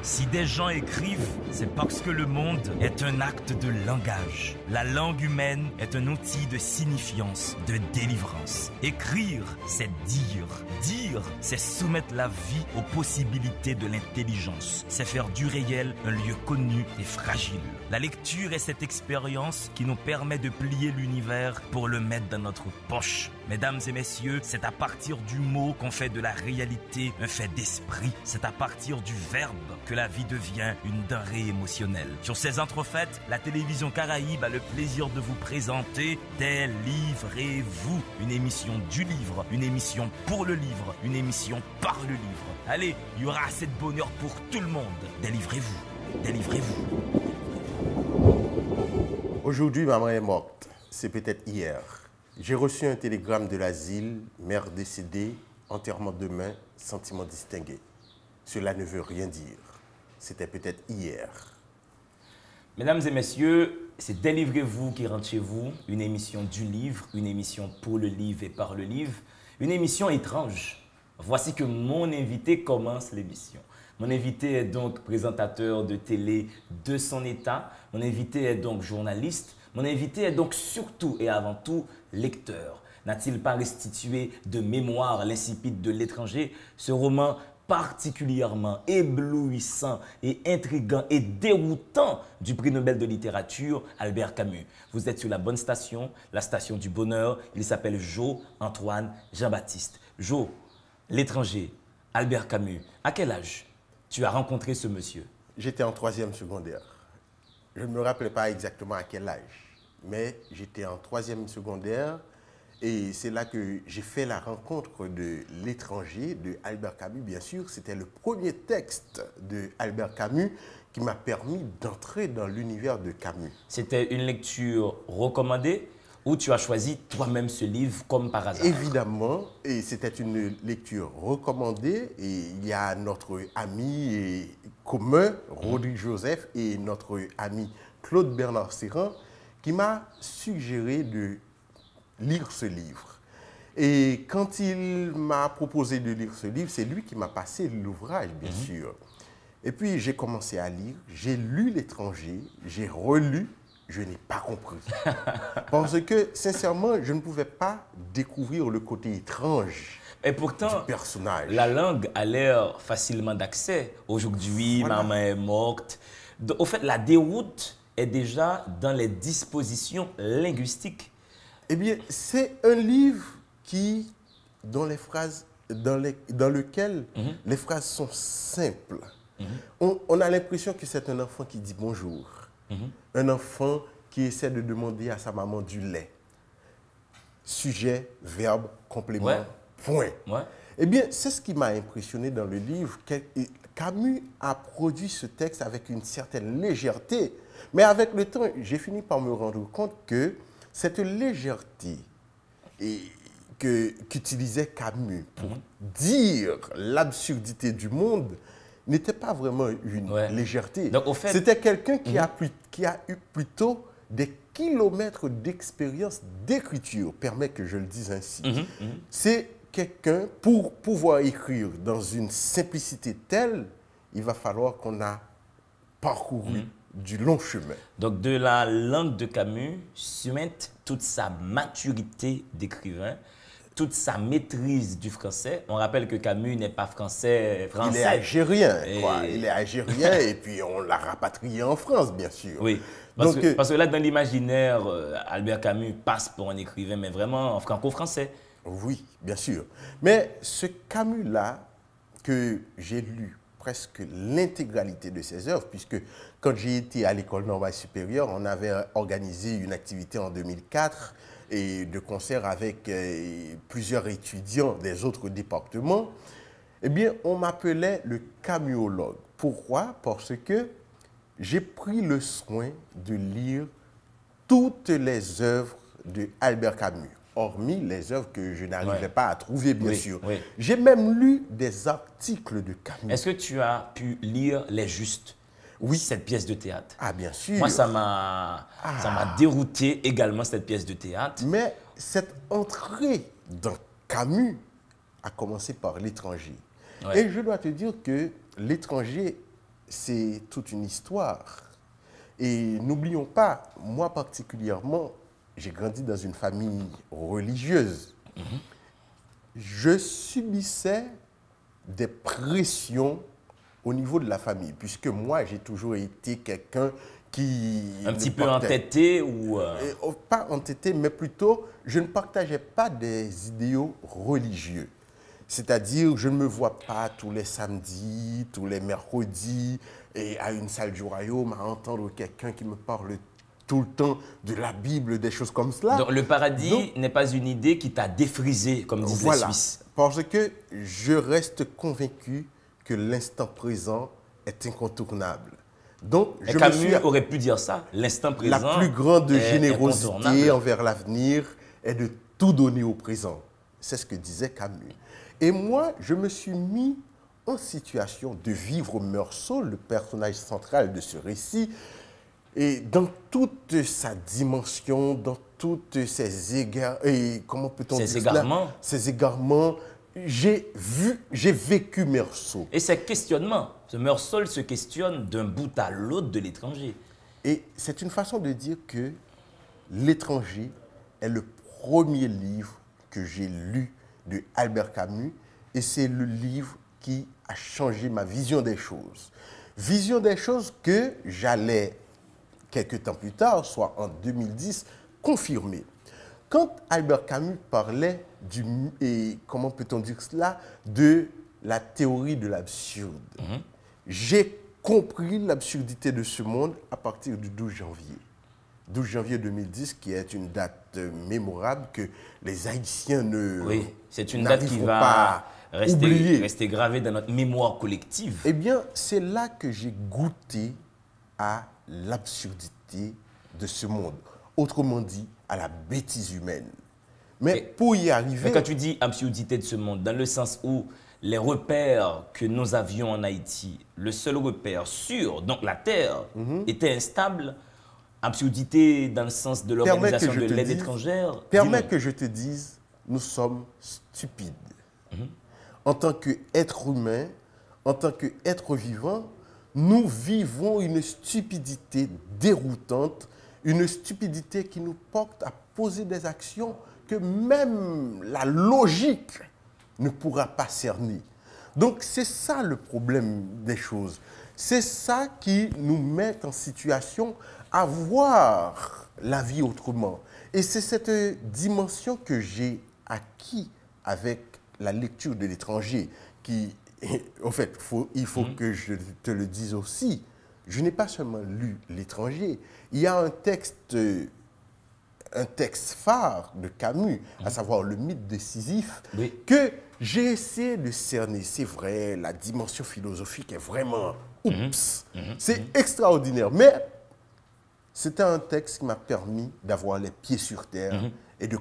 Si des gens écrivent, c'est parce que le monde est un acte de langage. La langue humaine est un outil de signifiance, de délivrance. Écrire, c'est dire. Dire, c'est soumettre la vie aux possibilités de l'intelligence. C'est faire du réel un lieu connu et fragile. La lecture est cette expérience qui nous permet de plier l'univers pour le mettre dans notre poche. Mesdames et messieurs, c'est à partir du mot qu'on fait de la réalité un fait d'esprit. C'est à partir du verbe que la vie devient une denrée émotionnelle. Sur ces entrefaites, la télévision Caraïbe a le plaisir de vous présenter Délivrez-vous, une émission du livre, une émission pour le livre, une émission par le livre. Allez, il y aura assez de bonheur pour tout le monde. Délivrez-vous, délivrez-vous. Aujourd'hui, maman est morte. C'est peut-être hier. J'ai reçu un télégramme de l'asile, mère décédée, enterrement demain, sentiment distingué. Cela ne veut rien dire. C'était peut-être hier. Mesdames et messieurs, c'est Délivrez-vous qui rentre chez vous, une émission du livre, une émission pour le livre et par le livre, une émission étrange. Voici que mon invité commence l'émission. Mon invité est donc présentateur de télé de son état. Mon invité est donc journaliste. Mon invité est donc surtout et avant tout lecteur. N'a-t-il pas restitué de mémoire l'insipide de l'étranger, ce roman particulièrement éblouissant et intriguant et déroutant du prix Nobel de littérature, Albert Camus. Vous êtes sur la bonne station, la station du bonheur. Il s'appelle Jo-Antoine Jean-Baptiste. Jo, l'étranger, Albert Camus. À quel âge tu as rencontré ce monsieur? J'étais en 3e secondaire. Je ne me rappelle pas exactement à quel âge, mais j'étais en 3e secondaire. Et c'est là que j'ai fait la rencontre de l'étranger, de Albert Camus, bien sûr. C'était le premier texte de Albert Camus qui m'a permis d'entrer dans l'univers de Camus. C'était une lecture recommandée ou tu as choisi toi-même ce livre comme par hasard? Évidemment, et c'était une lecture recommandée. Et il y a notre ami commun, Rodrigue Joseph, et notre ami Claude Bernard Serrand, qui m'a suggéré de lire ce livre. Et quand il m'a proposé de lire ce livre, c'est lui qui m'a passé l'ouvrage, bien sûr. Et puis j'ai commencé à lire, j'ai lu L'étranger, j'ai relu, je n'ai pas compris. Parce que, sincèrement, je ne pouvais pas découvrir le côté étrange et pourtant, du personnage. La langue a l'air facilement d'accès. Aujourd'hui, voilà. Maman est morte. Au fait, la déroute est déjà dans les dispositions linguistiques. Eh bien, c'est un livre dans lequel les phrases sont simples. On a l'impression que c'est un enfant qui dit bonjour. Un enfant qui essaie de demander à sa maman du lait. Sujet, verbe, complément, point. Ouais. Eh bien, c'est ce qui m'a impressionné dans le livre. Camus a produit ce texte avec une certaine légèreté. Mais avec le temps, j'ai fini par me rendre compte que cette légèreté qu'utilisait Camus pour dire l'absurdité du monde n'était pas vraiment une légèreté. Donc, au fait, c'était quelqu'un qui a eu plutôt des kilomètres d'expérience d'écriture, permet que je le dise ainsi. C'est quelqu'un, pour pouvoir écrire dans une simplicité telle, il va falloir qu'on a parcouru du long chemin. Donc, de la langue de Camus suinte toute sa maturité d'écrivain, toute sa maîtrise du français. On rappelle que Camus n'est pas français. Il est algérien. Il est algérien et puis on l'a rapatrié en France, bien sûr. Oui, parce que là, dans l'imaginaire, Albert Camus passe pour un écrivain, mais vraiment en franco-français. Oui, bien sûr. Mais ce Camus-là, que j'ai lu presque l'intégralité de ses œuvres, puisque quand j'ai été à l'École normale supérieure, on avait organisé une activité en 2004 et de concert avec plusieurs étudiants des autres départements. Eh bien, on m'appelait le camuologue. Pourquoi? Parce que j'ai pris le soin de lire toutes les œuvres de Albert Camus, hormis les œuvres que je n'arrivais pas à trouver, bien sûr. Oui. J'ai même lu des articles de Camus. Est-ce que tu as pu lire Les Justes? Oui. Cette pièce de théâtre. Ah, bien sûr. Moi, ça m'a dérouté également, cette pièce de théâtre. Mais cette entrée dans Camus a commencé par L'étranger. Ouais. Et je dois te dire que L'étranger c'est toute une histoire. Et n'oublions pas, moi particulièrement, j'ai grandi dans une famille religieuse. Je subissais des pressions au niveau de la famille, puisque moi, j'ai toujours été quelqu'un qui... Un petit peu entêté ou... Pas entêté, mais plutôt, je ne partageais pas des idéaux religieux. C'est-à-dire, je ne me vois pas tous les samedis, tous les mercredis, et à une salle du royaume, à entendre quelqu'un qui me parle tout le temps de la Bible, des choses comme cela. Donc, le paradis n'est pas une idée qui t'a défrisé, comme disent les Suisses. Parce que je reste convaincu que l'instant présent est incontournable. Donc, Camus aurait pu dire ça, l'instant présent. La plus grande générosité envers l'avenir est de tout donner au présent. C'est ce que disait Camus. Et moi, je me suis mis en situation de vivre Meursault, le personnage central de ce récit, et dans toute sa dimension, dans toutes ses égards, et comment peut-on dire égarements. Ces égarements, j'ai vécu Meursault. Et ces questionnements, ce Meursault se questionne d'un bout à l'autre de l'étranger. Et c'est une façon de dire que L'étranger est le premier livre que j'ai lu de Albert Camus et c'est le livre qui a changé ma vision des choses. Vision des choses que j'allais, quelques temps plus tard, soit en 2010, confirmer. Quand Albert Camus parlait comment peut-on dire cela, de la théorie de l'absurde, j'ai compris l'absurdité de ce monde à partir du 12 janvier. 12 janvier 2010, qui est une date mémorable que les Haïtiens ne Oui, c'est une date qui va rester gravée dans notre mémoire collective. Eh bien, c'est là que j'ai goûté à l'absurdité de ce monde. Autrement dit, à la bêtise humaine. Mais pour y arriver... Mais quand tu dis absurdité de ce monde, dans le sens où les repères que nous avions en Haïti, le seul repère sûr, donc la Terre, était instable, absurdité dans le sens de l'organisation de l'aide étrangère. Permets que je te dise, nous sommes stupides. En tant qu'être humain, en tant qu'être vivant, nous vivons une stupidité déroutante, une stupidité qui nous porte à poser des actions que même la logique ne pourra pas cerner. Donc c'est ça le problème des choses. C'est ça qui nous met en situation à voir la vie autrement. Et c'est cette dimension que j'ai acquis avec la lecture de l'étranger qui, en fait, il faut que je te le dise aussi, je n'ai pas seulement lu l'étranger. Il y a un texte phare de Camus, à savoir le mythe de Sisyphe, que j'ai essayé de cerner. C'est vrai, la dimension philosophique est vraiment, c'est extraordinaire. Mais c'était un texte qui m'a permis d'avoir les pieds sur terre et de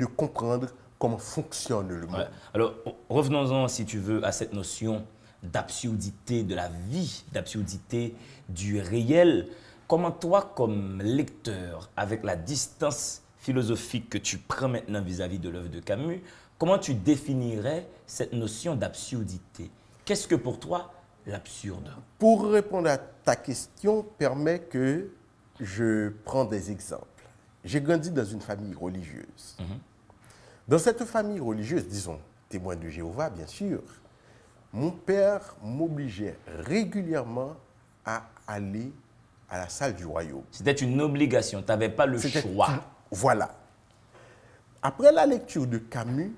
comprendre comment fonctionne le monde. Ouais. Alors, revenons-en, si tu veux, à cette notion d'absurdité de la vie, d'absurdité du réel. Comment toi, comme lecteur, avec la distance philosophique que tu prends maintenant vis-à-vis de l'œuvre de Camus, comment tu définirais cette notion d'absurdité? Qu'est-ce que pour toi l'absurde? Pour répondre à ta question, permets que je prends des exemples. J'ai grandi dans une famille religieuse. Dans cette famille religieuse, disons, témoin de Jéhovah, bien sûr, mon père m'obligeait régulièrement à aller à la salle du royaume. C'était une obligation, tu n'avais pas le choix. Voilà. Après la lecture de Camus,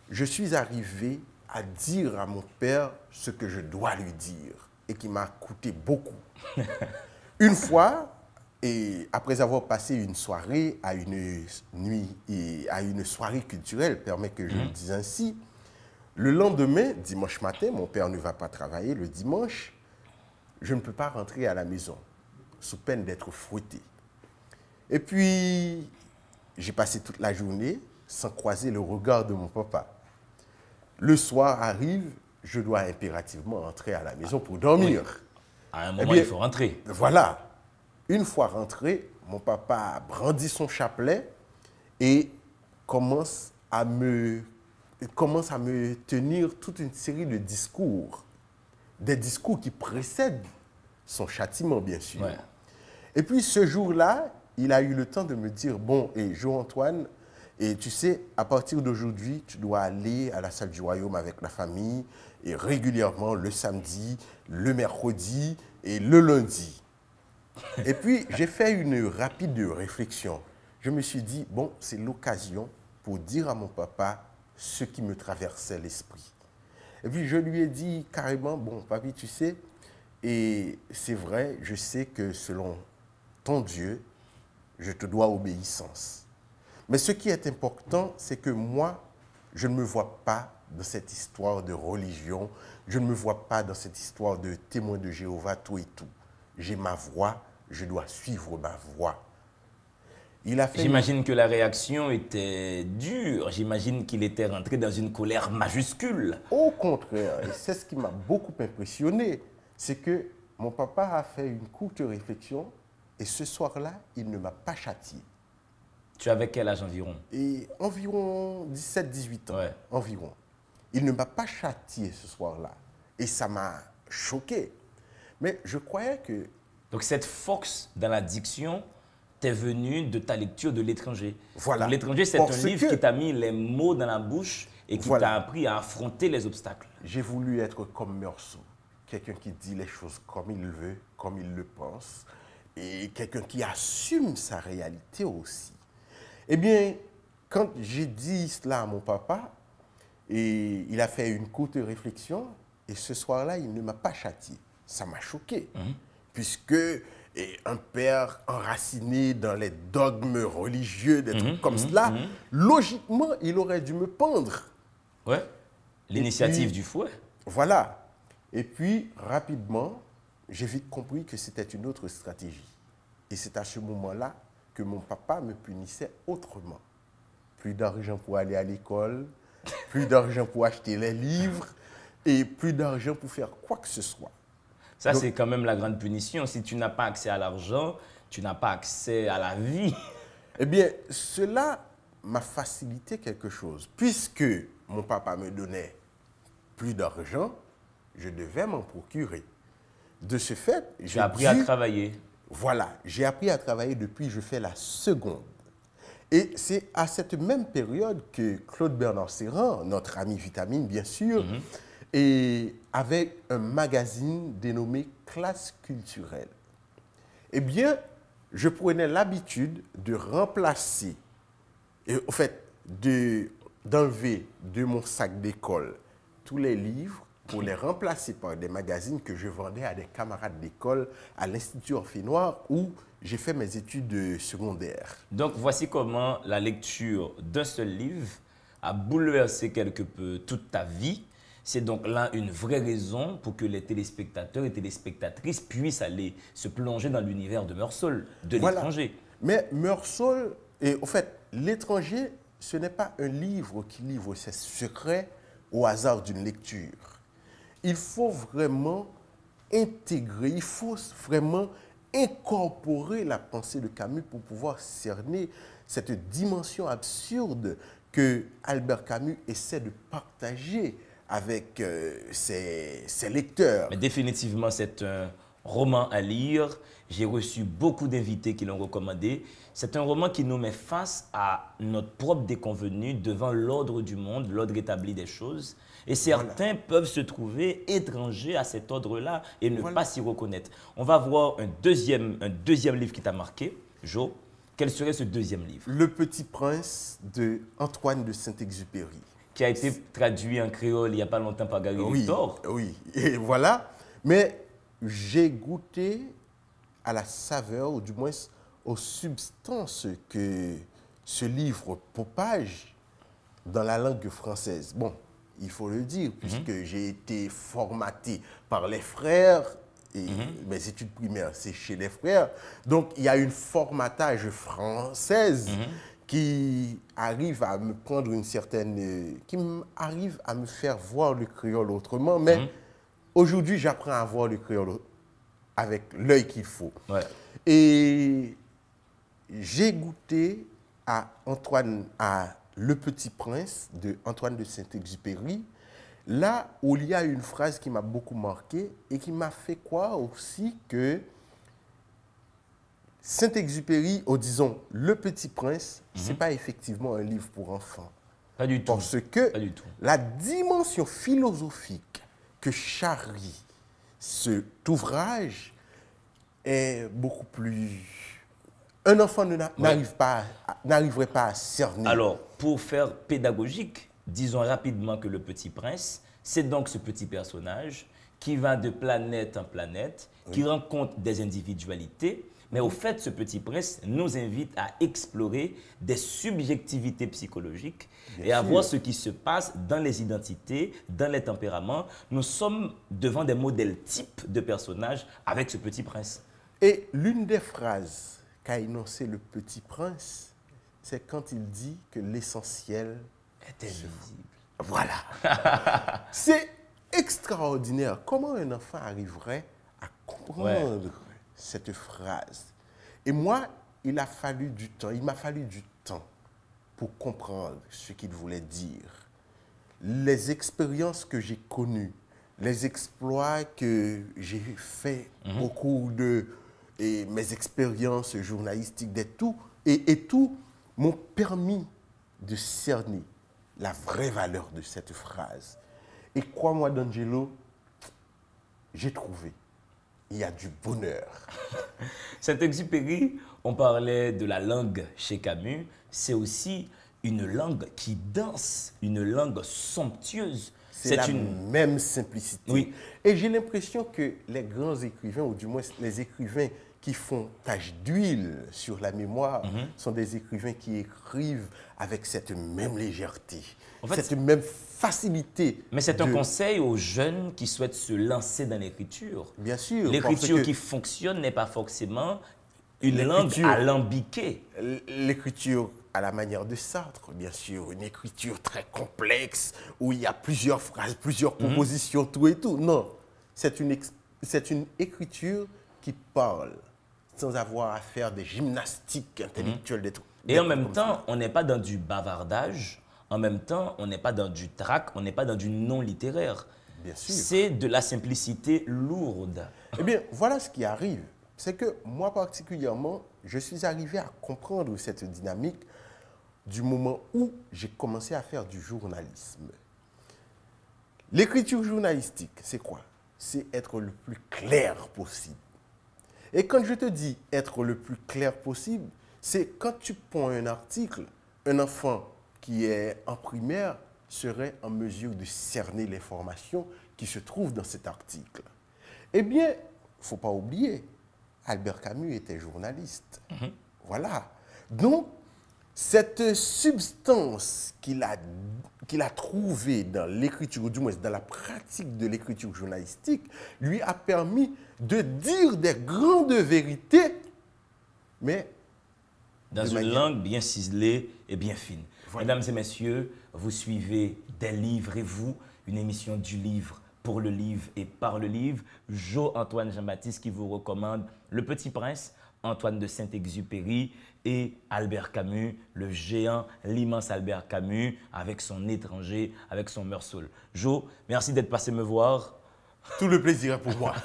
je suis arrivé à dire à mon père ce que je dois lui dire et qui m'a coûté beaucoup. Une fois, et après avoir passé une soirée à une nuit et à une soirée culturelle, permet que je le dise ainsi, le lendemain, dimanche matin, mon père ne va pas travailler le dimanche, je ne peux pas rentrer à la maison, sous peine d'être fouetté. Et puis, j'ai passé toute la journée sans croiser le regard de mon papa. Le soir arrive, je dois impérativement entrer à la maison pour dormir. Oui. À un moment, il faut rentrer. Voilà. Une fois rentré, mon papa brandit son chapelet et commence à me tenir toute une série de discours des discours qui précèdent son châtiment, bien sûr. Ouais. Et puis ce jour-là, il a eu le temps de me dire, bon, et Jo-Antoine, et tu sais, à partir d'aujourd'hui, tu dois aller à la salle du royaume avec la famille, et régulièrement le samedi, le mercredi et le lundi. Et puis, j'ai fait une rapide réflexion. Je me suis dit, bon, c'est l'occasion pour dire à mon papa ce qui me traversait l'esprit. Et puis, je lui ai dit carrément, bon, papi, tu sais, et c'est vrai, je sais que selon ton Dieu, je te dois obéissance. Mais ce qui est important, c'est que moi, je ne me vois pas dans cette histoire de religion, je ne me vois pas dans cette histoire de témoin de Jéhovah, tout et tout. J'ai ma voix, je dois suivre ma voix. J'imagine que la réaction était dure, j'imagine qu'il était rentré dans une colère majuscule. Au contraire, et c'est ce qui m'a beaucoup impressionné, c'est que mon papa a fait une courte réflexion et ce soir-là, il ne m'a pas châtié. Tu avais quel âge environ? Et environ 17-18 ans, Ouais. environ. Il ne m'a pas châtié ce soir-là. Et ça m'a choqué. Mais je croyais que... Donc cette force dans la diction t'est venue de ta lecture de L'Étranger. Voilà. L'Étranger, c'est un livre qui t'a mis les mots dans la bouche et qui t'a appris à affronter les obstacles. J'ai voulu être comme Meursault, quelqu'un qui dit les choses comme il veut, comme il le pense, et quelqu'un qui assume sa réalité aussi. Eh bien, quand j'ai dit cela à mon papa, et il a fait une courte réflexion, et ce soir-là, il ne m'a pas châtié. Ça m'a choqué, puisque un père enraciné dans les dogmes religieux, des trucs comme cela, logiquement, il aurait dû me pendre. Ouais, l'initiative du fouet. Voilà. Et puis, rapidement, j'ai vite compris que c'était une autre stratégie. Et c'est à ce moment-là que mon papa me punissait autrement. Plus d'argent pour aller à l'école, plus d'argent pour acheter les livres et plus d'argent pour faire quoi que ce soit. Ça, c'est quand même la grande punition. Si tu n'as pas accès à l'argent, tu n'as pas accès à la vie. Eh bien, cela m'a facilité quelque chose. Puisque mon papa me donnait plus d'argent, je devais m'en procurer. De ce fait, j'ai appris à travailler. Voilà, j'ai appris à travailler depuis que je fais la seconde. Et c'est à cette même période que Claude Bernard Serrand, notre ami Vitamine bien sûr, et avait un magazine dénommé Classe culturelle. Eh bien, je prenais l'habitude de remplacer, et au fait, d'enlever de mon sac d'école tous les livres pour les remplacer par des magazines que je vendais à des camarades d'école à l'Institut Orphée-Noire où j'ai fait mes études secondaires. Donc, voici comment la lecture d'un seul livre a bouleversé quelque peu toute ta vie. C'est donc là une vraie raison pour que les téléspectateurs et téléspectatrices puissent aller se plonger dans l'univers de Meursault, de L'Étranger. Mais Meursault, et au fait, L'Étranger, ce n'est pas un livre qui livre ses secrets au hasard d'une lecture. Il faut vraiment intégrer, il faut vraiment incorporer la pensée de Camus pour pouvoir cerner cette dimension absurde que Albert Camus essaie de partager avec ses lecteurs. Mais définitivement, c'est un roman à lire. J'ai reçu beaucoup d'invités qui l'ont recommandé. C'est un roman qui nous met face à notre propre déconvenue devant l'ordre du monde, l'ordre établi des choses. Et certains peuvent se trouver étrangers à cet ordre-là et ne pas s'y reconnaître. On va voir un deuxième livre qui t'a marqué. Jo, quel serait ce deuxième livre? Le Petit Prince de Antoine de Saint-Exupéry. Qui a été traduit en créole il n'y a pas longtemps par Gary Victor. Oui, et voilà. Mais j'ai goûté à la saveur, ou du moins aux substances que ce livre propage dans la langue française. Bon, il faut le dire, puisque j'ai été formaté par les frères, et mes études primaires, c'est chez les frères. Donc, il y a une formatage française qui arrive à me prendre une certaine... qui arrive à me faire voir le créole autrement. Mais aujourd'hui, j'apprends à voir le créole avec l'œil qu'il faut. Ouais. Et j'ai goûté à Le Petit Prince de Antoine de Saint-Exupéry. là où il y a une phrase qui m'a beaucoup marqué et qui m'a fait croire aussi que Saint-Exupéry, ou disons Le Petit Prince, ce n'est pas effectivement un livre pour enfants. Pas du tout. Parce que Pas du tout. la dimension philosophique que charrie cet ouvrage est beaucoup plus... Un enfant n'arriverait pas à cerner. Alors, pour faire pédagogique, disons rapidement que Le Petit Prince, c'est donc ce petit personnage qui va de planète en planète, qui rencontre des individualités, mais au fait, ce Petit Prince nous invite à explorer des subjectivités psychologiques et à voir ce qui se passe dans les identités, dans les tempéraments. Nous sommes devant des modèles types de personnages avec ce Petit Prince. Et l'une des phrases qu'a énoncé Le Petit Prince, c'est quand il dit que l'essentiel est invisible. Voilà. C'est extraordinaire. Comment un enfant arriverait à comprendre cette phrase? Et moi, il m'a fallu du temps pour comprendre ce qu'il voulait dire. Les expériences que j'ai connues, les exploits que j'ai faits au cours de mes expériences journalistiques, et tout m'ont permis de cerner la vraie valeur de cette phrase. Et crois-moi, D'Angelo, j'ai trouvé. Il y a du bonheur. Saint-Exupéry, on parlait de la langue chez Camus, c'est aussi une langue qui danse, une langue somptueuse. C'est la même simplicité. Oui. Et j'ai l'impression que les grands écrivains, ou du moins les écrivains qui font tache d'huile sur la mémoire, sont des écrivains qui écrivent avec cette même légèreté, en fait, cette même facilité. Mais c'est un conseil aux jeunes qui souhaitent se lancer dans l'écriture. Bien sûr. L'écriture qui fonctionne n'est pas forcément une langue alambiquée. L'écriture à la manière de Sartre, bien sûr, une écriture très complexe, où il y a plusieurs phrases, plusieurs propositions, tout et tout. Non, c'est une écriture qui parle, sans avoir à faire des gymnastiques intellectuelles. Et en même temps, on n'est pas dans du bavardage, en même temps, on n'est pas dans du trac, on n'est pas dans du non-littéraire. Bien sûr. C'est de la simplicité lourde. Eh bien, voilà ce qui arrive. C'est que moi particulièrement, je suis arrivé à comprendre cette dynamique du moment où j'ai commencé à faire du journalisme. L'écriture journalistique, c'est quoi? C'est être le plus clair possible. Et quand je te dis être le plus clair possible, c'est quand tu prends un article, un enfant qui est en primaire serait en mesure de cerner l'information qui se trouve dans cet article. Eh bien, il ne faut pas oublier, Albert Camus était journaliste. Voilà. Donc, cette substance qu'il a trouvée dans l'écriture, ou du moins dans la pratique de l'écriture journalistique, lui a permis de dire des grandes vérités, mais dans une langue bien ciselée et bien fine. Voilà. Mesdames et messieurs, vous suivez Des livres et vous, une émission du livre pour le livre et par le livre. Jo-Antoine Jean-Baptiste qui vous recommande Le Petit Prince, Antoine de Saint-Exupéry et Albert Camus, le géant, l'immense Albert Camus, avec son étranger, avec son Meursault. Jo, merci d'être passé me voir. Tout le plaisir est pour moi.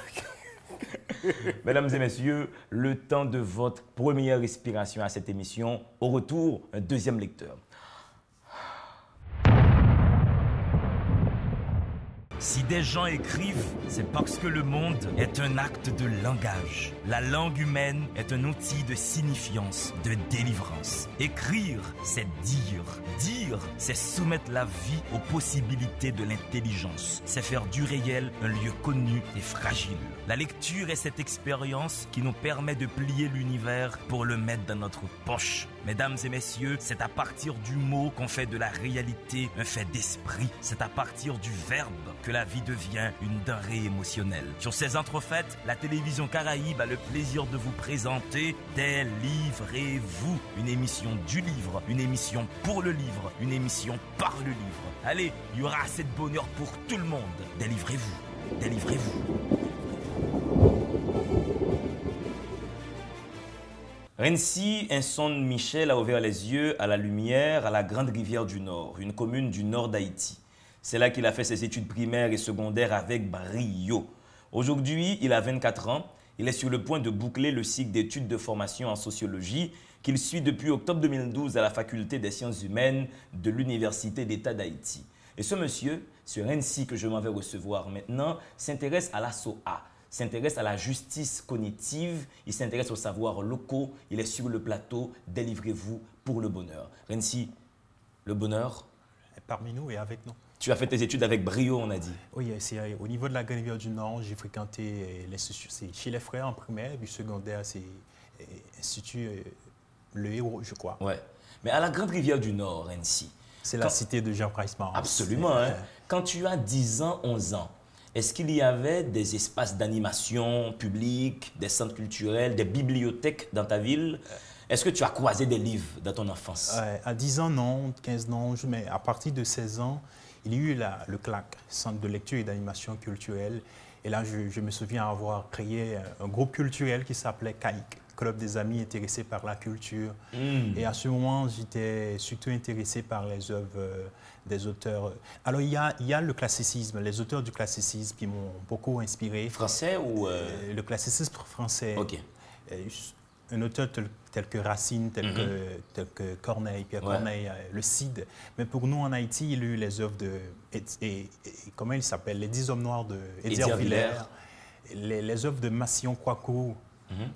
Mesdames et messieurs, le temps de votre première respiration à cette émission. Au retour, un deuxième lecteur. Si des gens écrivent, c'est parce que le monde est un acte de langage. La langue humaine est un outil de signifiance, de délivrance. Écrire, c'est dire. Dire, c'est soumettre la vie aux possibilités de l'intelligence. C'est faire du réel un lieu connu et fragile. La lecture est cette expérience qui nous permet de plier l'univers pour le mettre dans notre poche. Mesdames et messieurs, c'est à partir du mot qu'on fait de la réalité un fait d'esprit. C'est à partir du verbe que la vie devient une denrée émotionnelle. Sur ces entrefaites, la télévision Caraïbe a le plaisir de vous présenter Des livres et vous, une émission du livre, une émission pour le livre, une émission par le livre. Allez, il y aura assez de bonheur pour tout le monde. Délivrez-vous, délivrez-vous. Rincy, Insonde Michel a ouvert les yeux à la lumière à la Grande Rivière du Nord, une commune du nord d'Haïti. C'est là qu'il a fait ses études primaires et secondaires avec brio. Aujourd'hui, il a 24 ans. Il est sur le point de boucler le cycle d'études de formation en sociologie qu'il suit depuis octobre 2012 à la Faculté des sciences humaines de l'Université d'État d'Haïti. Et ce monsieur, ce Rensi que je m'en vais recevoir maintenant, s'intéresse à la SOA, s'intéresse à la justice cognitive, il s'intéresse aux savoirs locaux, il est sur le plateau, délivrez-vous pour le bonheur. Rensi, le bonheur? Parmi nous et avec nous. Tu as fait tes études avec brio, on a dit. Oui, c'est au niveau de la Grande Rivière du Nord, j'ai fréquenté l'institut, c'est chez les frères en primaire, puis secondaire, c'est l'Institut Le Héros, je crois. Ouais. Mais à la Grande Rivière du Nord, Rensi. C'est la cité de Jean Price-Mars. Absolument. Hein? Quand tu as 10 ans, 11 ans, est-ce qu'il y avait des espaces d'animation publics, des centres culturels, des bibliothèques dans ta ville? Est-ce que tu as croisé des livres dans ton enfance? À 10 ans, non. 15 non. Mais à partir de 16 ans, il y a eu le CLAC, Centre de lecture et d'animation culturelle. Et là, je me souviens avoir créé un groupe culturel qui s'appelait CAIC, Club des amis intéressés par la culture. Et à ce moment, j'étais surtout intéressé par les œuvres des auteurs. Alors, il y a le classicisme, les auteurs du classicisme qui m'ont beaucoup inspiré. Français ou... Le classicisme français. OK. Un auteur tel que Racine, tel que Corneille, Pierre Corneille, le Cid. Mais pour nous, en Haïti, il y a eu les œuvres de... comment il s'appelle? Les 10 hommes noirs de Edir Villers. Les œuvres de Massillon Kouakou.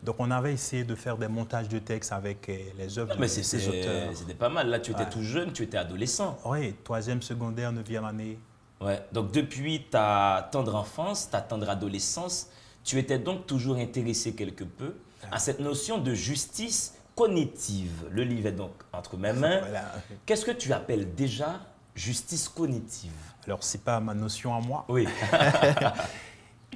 Donc, on avait essayé de faire des montages de textes avec les œuvres de ces auteurs. C'était pas mal. Là, tu étais tout jeune, tu étais adolescent. Oui, 3e, secondaire, 9e année. Ouais. Donc, depuis ta tendre enfance, ta tendre adolescence, tu étais donc toujours intéressé quelque peu à cette notion de justice cognitive. Le livre est donc entre mes mains. Voilà. Qu'est-ce que tu appelles déjà justice cognitive? Alors, ce n'est pas ma notion à moi. Oui.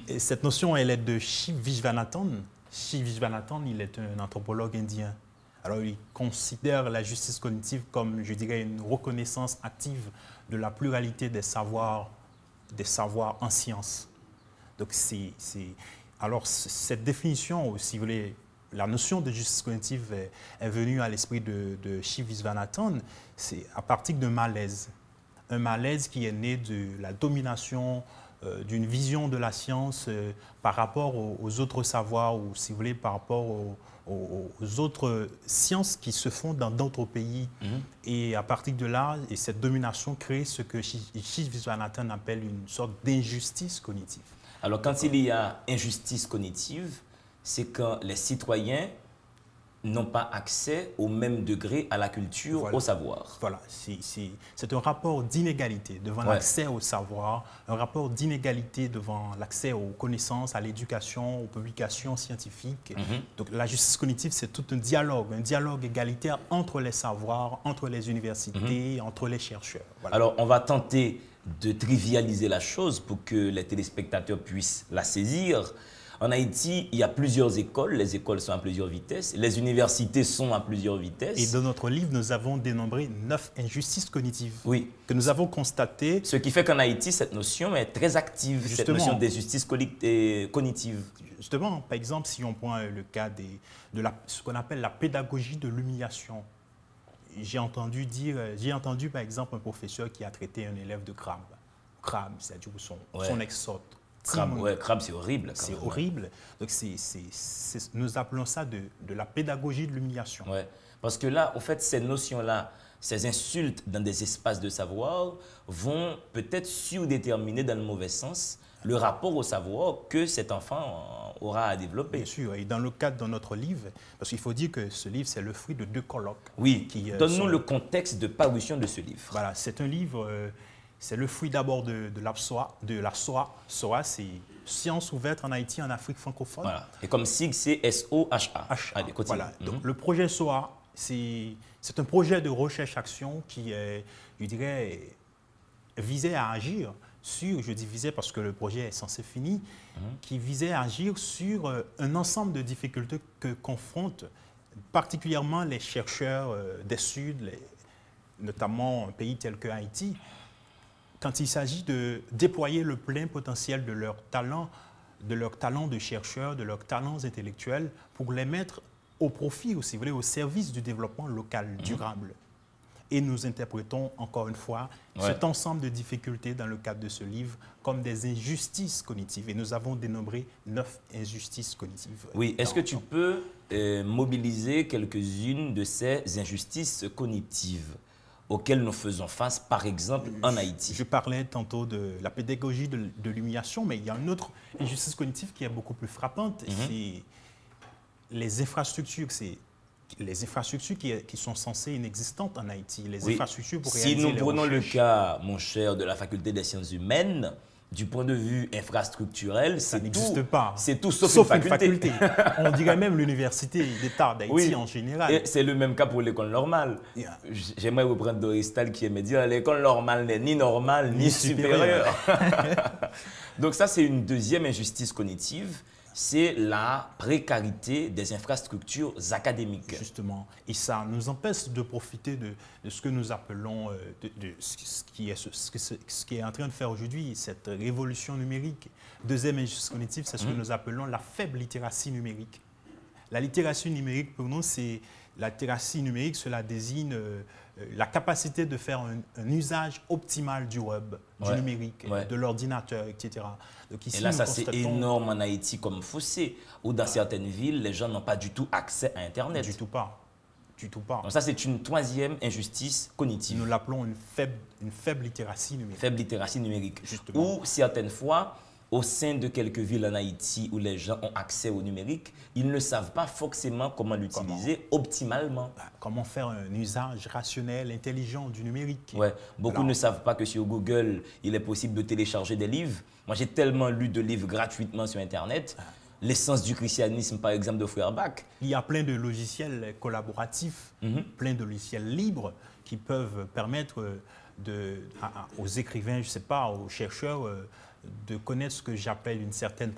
Et cette notion, elle est de Shiv Visvanathan. Shiv Visvanathan, il est un anthropologue indien. Alors, il considère la justice cognitive comme, je dirais, une reconnaissance active de la pluralité des savoirs en sciences. Donc, alors, cette définition, si vous voulez, la notion de justice cognitive est venue à l'esprit de Shiv Visvanathan, c'est à partir d'un malaise. Un malaise qui est né de la domination d'une vision de la science par rapport aux autres savoirs, ou si vous voulez, par rapport aux autres sciences qui se font dans d'autres pays. Et à partir de là, cette domination crée ce que Shiv Visvanathan appelle une sorte d'injustice cognitive. Alors, quand il y a injustice cognitive, c'est quand les citoyens n'ont pas accès au même degré à la culture, au savoir. Voilà, c'est un rapport d'inégalité devant l'accès au savoir, un rapport d'inégalité devant l'accès aux connaissances, à l'éducation, aux publications scientifiques. Donc la justice cognitive, c'est tout un dialogue égalitaire entre les savoirs, entre les universités, entre les chercheurs. Voilà. Alors, on va tenter de trivialiser la chose pour que les téléspectateurs puissent la saisir. En Haïti, il y a plusieurs écoles. Les écoles sont à plusieurs vitesses. Les universités sont à plusieurs vitesses. Et dans notre livre, nous avons dénombré 9 injustices cognitives que nous avons constatées. Ce qui fait qu'en Haïti, cette notion est très active, justement, cette notion d'injustice cognitive. Justement, par exemple, si on prend le cas de ce qu'on appelle la pédagogie de l'humiliation. J'ai entendu, par exemple, un professeur qui a traité un élève de crabe. Crabe, c'est-à-dire son exode. Crabe, c'est horrible. C'est horrible. Donc, nous appelons ça de la pédagogie de l'humiliation. Ouais. Parce que là, au fait, ces notions-là, ces insultes dans des espaces de savoir vont peut-être surdéterminer dans le mauvais sens le rapport au savoir que cet enfant aura à développer. Bien sûr. Et dans le cadre de notre livre, parce qu'il faut dire que ce livre, c'est le fruit de 2 colloques. Oui. Donne-nous le contexte de parution de ce livre. Voilà. C'est un livre... c'est le fruit d'abord de la SOA. SOA, c'est Sciences ouvertes en Haïti, en Afrique francophone. Voilà. Et comme sigle, c'est SOHA. Allez, voilà. Donc, le projet SOA, c'est un projet de recherche-action qui, je dirais, visait à agir sur, je dis visait parce que le projet est censé finir, qui visait à agir sur un ensemble de difficultés que confrontent particulièrement les chercheurs des Suds, notamment un pays tel que Haïti, quand il s'agit de déployer le plein potentiel de leur talent de chercheurs, de leurs talents intellectuels, pour les mettre au profit, si vous voulez, au service du développement local durable. Et nous interprétons, encore une fois, cet ensemble de difficultés dans le cadre de ce livre comme des injustices cognitives. Et nous avons dénombré 9 injustices cognitives. Oui, est-ce que tu peux mobiliser quelques-unes de ces injustices cognitives auxquelles nous faisons face, par exemple, en Haïti? Je parlais tantôt de la pédagogie de l'humiliation, mais il y a une autre injustice cognitive qui est beaucoup plus frappante. C'est les infrastructures. C'est les infrastructures qui sont censées inexistantes en Haïti. Les infrastructures pour réaliser Si nous prenons le recherches. cas, mon cher, de la faculté des sciences humaines, du point de vue infrastructurel, Ça c'est n'existe tout, pas. c'est tout sauf une faculté. On dirait même l'université d'État d'Haïti en général. Et c'est le même cas pour l'école normale. Yeah. J'aimerais reprendre Doristal qui aimait dire l'école normale n'est ni normale ni supérieure. Donc ça, c'est une deuxième injustice cognitive. C'est la précarité des infrastructures académiques. Justement. Et ça nous empêche de profiter de ce que nous appelons, de ce qui est en train de faire aujourd'hui, cette révolution numérique. Deuxième injustice cognitive, c'est ce que nous appelons la faible littératie numérique. La littératie numérique, pour nous, c'est la littératie numérique, cela désigne la capacité de faire un usage optimal du web, du numérique, de l'ordinateur, etc. Donc ici, et là, nous ça c'est constatons... énorme en Haïti comme fossé, où dans certaines villes, les gens n'ont pas du tout accès à Internet. Du tout pas. Du tout pas. Donc ça, c'est une troisième injustice cognitive. Nous l'appelons une faible littératie numérique. Faible littératie numérique. Justement. Ou certaines fois, au sein de quelques villes en Haïti où les gens ont accès au numérique, ils ne savent pas forcément comment l'utiliser optimalement. Comment faire un usage rationnel, intelligent du numérique. Ouais. Beaucoup ne savent pas que sur Google, il est possible de télécharger des livres. Moi, j'ai tellement lu de livres gratuitement sur Internet. L'essence du christianisme, par exemple, de Feuerbach. Il y a plein de logiciels collaboratifs, plein de logiciels libres qui peuvent permettre aux écrivains, je ne sais pas, aux chercheurs, de connaître ce que j'appelle une certaine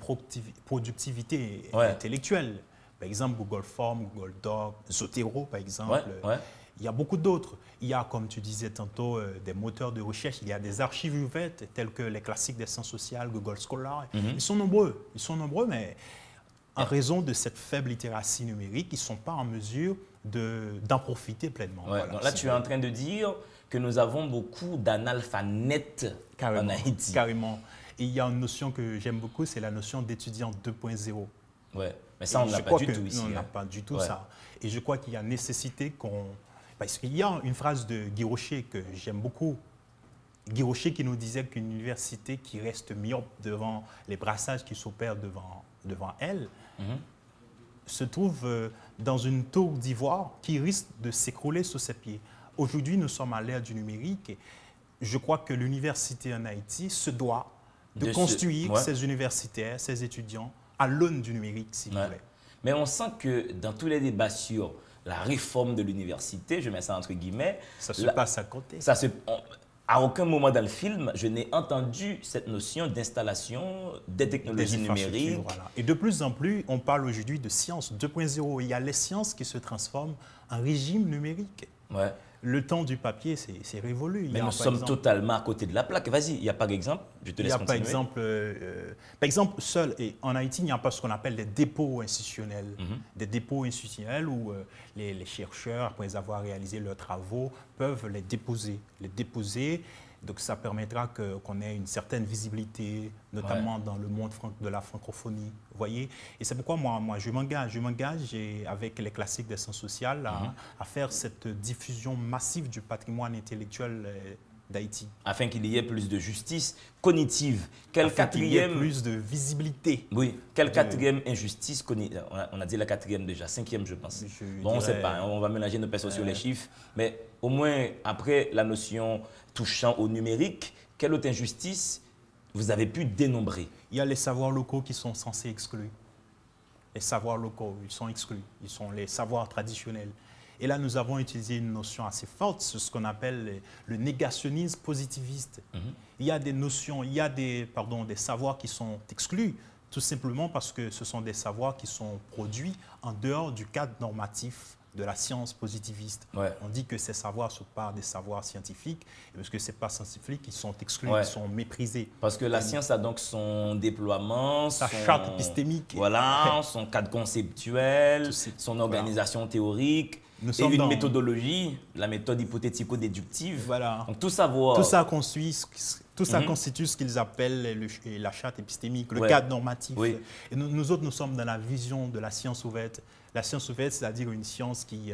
productivité intellectuelle. Par exemple, Google Forms, Google Docs, Zotero, par exemple. Il y a beaucoup d'autres. Il y a, comme tu disais tantôt, des moteurs de recherche. Il y a des archives ouvertes telles que les classiques des sciences sociales, Google Scholar. Ils sont nombreux, mais en raison de cette faible littératie numérique, ils ne sont pas en mesure d'en profiter pleinement. Voilà, donc là, tu es en train de dire que nous avons beaucoup d'analphabètes en Haïti. Carrément. Et il y a une notion que j'aime beaucoup, c'est la notion d'étudiant 2.0. Ouais, mais ça, on n'a pas du tout ici. On n'a pas du tout ça. Et je crois qu'il y a nécessité qu'on... Parce qu'il y a une phrase de Guy Rocher que j'aime beaucoup. Guy Rocher qui nous disait qu'une université qui reste myope devant les brassages qui s'opèrent devant elle se trouve dans une tour d'ivoire qui risque de s'écrouler sous ses pieds. Aujourd'hui, nous sommes à l'ère du numérique. Et je crois que l'université en Haïti se doit de construire ses universitaires, ses étudiants à l'aune du numérique, s'il vous plaît. Mais on sent que dans tous les débats sur la réforme de l'université, je mets ça entre guillemets, ça se passe à côté. À aucun moment dans le film, je n'ai entendu cette notion d'installation des technologies numériques. Voilà. Et de plus en plus, on parle aujourd'hui de sciences 2.0. Il y a les sciences qui se transforment en régime numérique. Ouais. Le temps du papier, c'est révolu. Mais nous sommes totalement à côté de la plaque. Vas-y, il y a par exemple, je te laisse continuer. Par exemple, en Haïti, il n'y a pas ce qu'on appelle des dépôts institutionnels. Des dépôts institutionnels où les chercheurs, après avoir réalisé leurs travaux, peuvent les déposer. Donc ça permettra qu'on ait une certaine visibilité, notamment dans le monde de la francophonie. Vous voyez? Et c'est pourquoi moi je m'engage avec les classiques des sciences sociales à faire cette diffusion massive du patrimoine intellectuel d'Haïti. Afin qu'il y ait plus de justice cognitive. Afin qu'il y ait plus de visibilité. Oui. Quelle quatrième injustice cognitive? On a dit la quatrième déjà, cinquième je pense. On ne sait pas, on va mélanger nos personnes sur les chiffres. Mais au moins, après la notion touchant au numérique, quelle autre injustice vous avez pu dénombrer? Il y a les savoirs locaux qui sont censés exclus. Les savoirs locaux, ils sont exclus. Ils sont les savoirs traditionnels. Et là, nous avons utilisé une notion assez forte, ce qu'on appelle le négationnisme positiviste. Il y a des notions, il y a des savoirs qui sont exclus, tout simplement parce que ce sont des savoirs qui sont produits en dehors du cadre normatif de la science positiviste. On dit que ces savoirs sont pas des savoirs scientifiques, et parce que ce n'est pas scientifique, ils sont exclus, ils sont méprisés. Parce que la science a donc son déploiement, sa charte épistémique, voilà, son cadre conceptuel, son organisation théorique. et une méthodologie, la méthode hypothético-déductive. Voilà. Donc, tout savoir. Tout ça constitue ce qu'ils appellent la charte épistémique, le cadre normatif. Oui. Et nous autres, nous sommes dans la vision de la science ouverte. La science ouverte, c'est-à-dire une science qui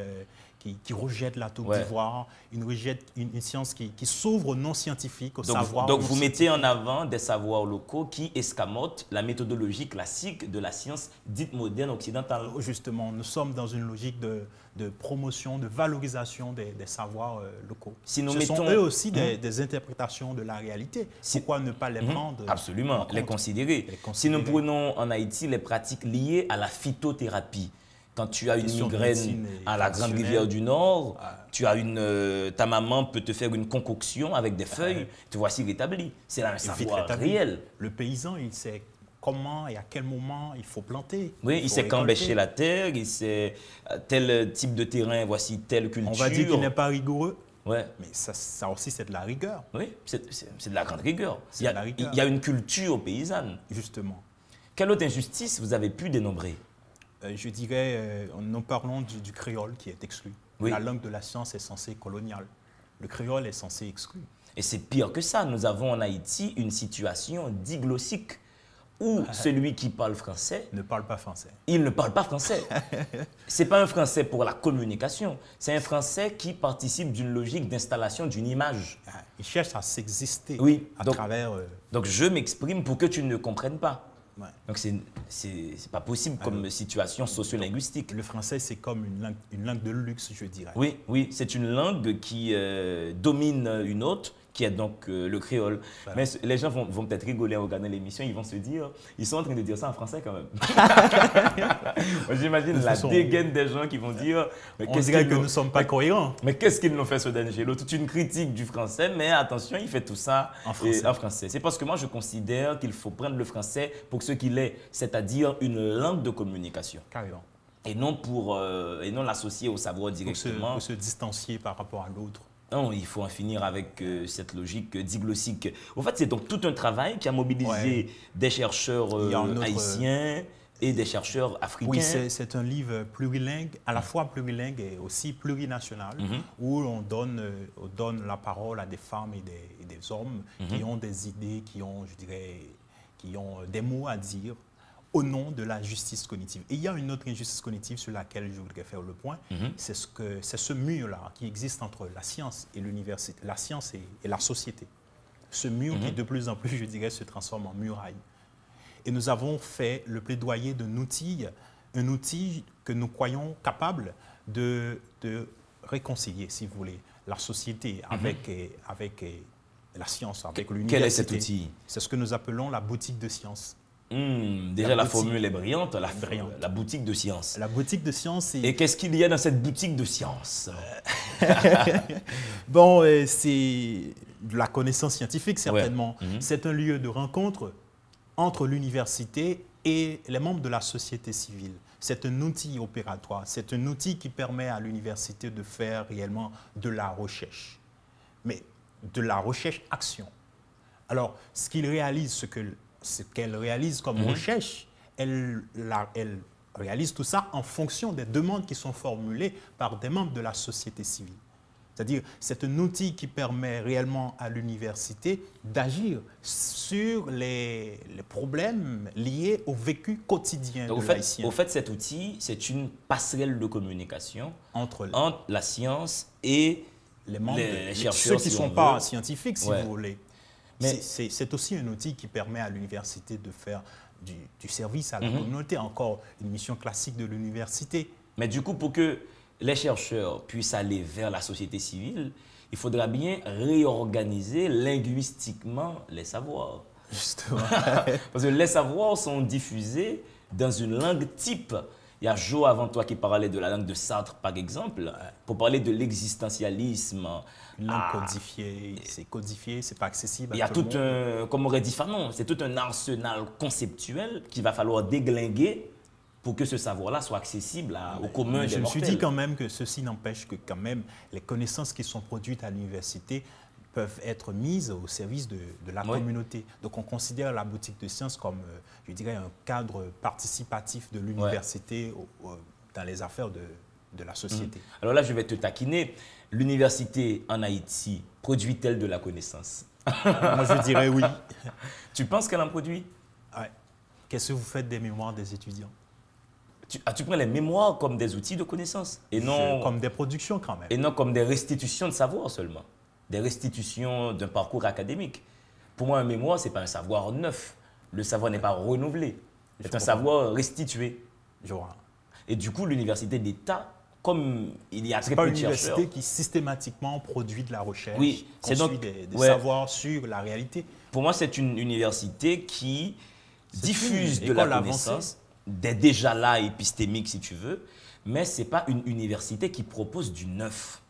rejette la tour d'ivoire, une science qui s'ouvre au non-scientifique, au savoir. Donc vous mettez en avant des savoirs locaux qui escamotent la méthodologie classique de la science dite moderne occidentale. Justement, nous sommes dans une logique de promotion, de valorisation des savoirs locaux. Si Ce sont eux aussi des interprétations de la réalité. Pourquoi ne pas les prendre Absolument, les considérer. Si nous prenons en Haïti les pratiques liées à la phytothérapie, quand tu as une migraine à la Grande Rivière du Nord, tu as ta maman peut te faire une concoction avec des feuilles, te voici rétabli. C'est un savoir réel. Le paysan, il sait comment et à quel moment il faut planter. Oui, il sait quand bêcher la terre, il sait tel type de terrain, voici telle culture. On va dire qu'il n'est pas rigoureux. Ouais. Mais ça aussi, c'est de la rigueur. Oui, c'est de la grande rigueur. Il y a une culture paysanne. Justement. Quelle autre injustice vous avez pu dénombrer? Je dirais, nous parlons du créole qui est exclu. Oui. La langue de la science est censée coloniale. Le créole est censé exclu. Et c'est pire que ça. Nous avons en Haïti une situation diglossique où celui qui parle français ne parle pas français. Il ne parle pas français. Ce n'est pas un français pour la communication. C'est un français qui participe d'une logique d'installation d'une image. Il cherche à s'exister à travers... Donc je m'exprime pour que tu ne comprennes pas. Ouais. Donc, c'est pas possible comme situation sociolinguistique. Le français, c'est comme une langue de luxe, je dirais. Oui, oui, c'est une langue qui domine une autre, qui est donc le créole. Voilà. Mais les gens vont peut-être rigoler en regardant l'émission, ils vont se dire, ils sont en train de dire ça en français quand même. J'imagine la dégaine des gens qui vont dire... Mais on dirait que nous ne sommes pas cohérents. Mais qu'est-ce qu'ils nous fait, ce D'Angelo? Toute une critique du français, mais attention, il fait tout ça en français. C'est parce que moi, je considère qu'il faut prendre le français pour ce qu'il est, c'est-à-dire une langue de communication. Carrément. Et non l'associer au savoir directement. Pour se distancier par rapport à l'autre. Non, il faut en finir avec cette logique diglossique. En fait, c'est donc tout un travail qui a mobilisé des chercheurs haïtiens et des chercheurs africains. Oui, c'est un livre plurilingue, à la fois plurilingue et aussi plurinational, où on donne la parole à des femmes et des hommes qui ont des idées, qui ont des mots à dire au nom de la justice cognitive. Et il y a une autre injustice cognitive sur laquelle je voudrais faire le point, c'est ce mur-là qui existe entre la science et l'université, la science et la société. Ce mur qui, de plus en plus, je dirais, se transforme en muraille. Et nous avons fait le plaidoyer d'un outil, un outil que nous croyons capable de réconcilier, si vous voulez, la société avec la science, avec l'université. Quel est cet outil? C'est ce que nous appelons la boutique de science. Déjà, la formule est brillante, la boutique de science. La boutique de science. Et qu'est-ce qu'il y a dans cette boutique de science? Bon, c'est de la connaissance scientifique, certainement. Ouais. C'est un lieu de rencontre entre l'université et les membres de la société civile. C'est un outil opératoire. C'est un outil qui permet à l'université de faire réellement de la recherche. Mais de la recherche-action. Alors, ce qu'elle réalise comme recherche, elle réalise tout ça en fonction des demandes qui sont formulées par des membres de la société civile. C'est-à-dire, c'est un outil qui permet réellement à l'université d'agir sur les problèmes liés au vécu quotidien de l'haïtien. Au fait, cet outil, c'est une passerelle de communication entre la science et les chercheurs. Ceux qui ne sont pas scientifiques, si vous voulez. Mais c'est aussi un outil qui permet à l'université de faire du service à la communauté, encore une mission classique de l'université. Mais du coup, pour que les chercheurs puissent aller vers la société civile, il faudra bien réorganiser linguistiquement les savoirs. Justement. Parce que les savoirs sont diffusés dans une langue type. Il y a Jo avant toi qui parlait de la langue de Sartre, par exemple, pour parler de l'existentialisme. Une langue codifiée, c'est pas accessible. Il y a tout un, comme aurait dit Fanon, c'est tout un arsenal conceptuel qu'il va falloir déglinguer pour que ce savoir-là soit accessible au commun des mortels. Je me suis dit quand même que ceci n'empêche que quand même les connaissances qui sont produites à l'université peuvent être mises au service de la communauté. Donc on considère la boutique de sciences comme, je dirais, un cadre participatif de l'université dans les affaires de de la société. Alors là, je vais te taquiner. L'université en Haïti produit-elle de la connaissance? Moi, je dirais oui. Tu penses qu'elle en produit? Ouais. Qu'est-ce que vous faites des mémoires des étudiants? Tu prends les mémoires comme des outils de connaissance et non Comme des productions quand même. et non comme des restitutions de savoir seulement, des restitutions d'un parcours académique. Pour moi, un mémoire, ce n'est pas un savoir neuf. Le savoir n'est pas renouvelé. C'est un savoir restitué. Je vois. Et du coup, l'université d'État, comme il y a très Pas peu une de chercheurs... université qui systématiquement produit de la recherche, Oui, c'est construit donc- des ouais. savoirs sur la réalité. Pour moi, c'est une université qui diffuse une de la école connaissance, avancée. déjà là épistémique si tu veux, mais ce n'est pas une université qui propose du neuf.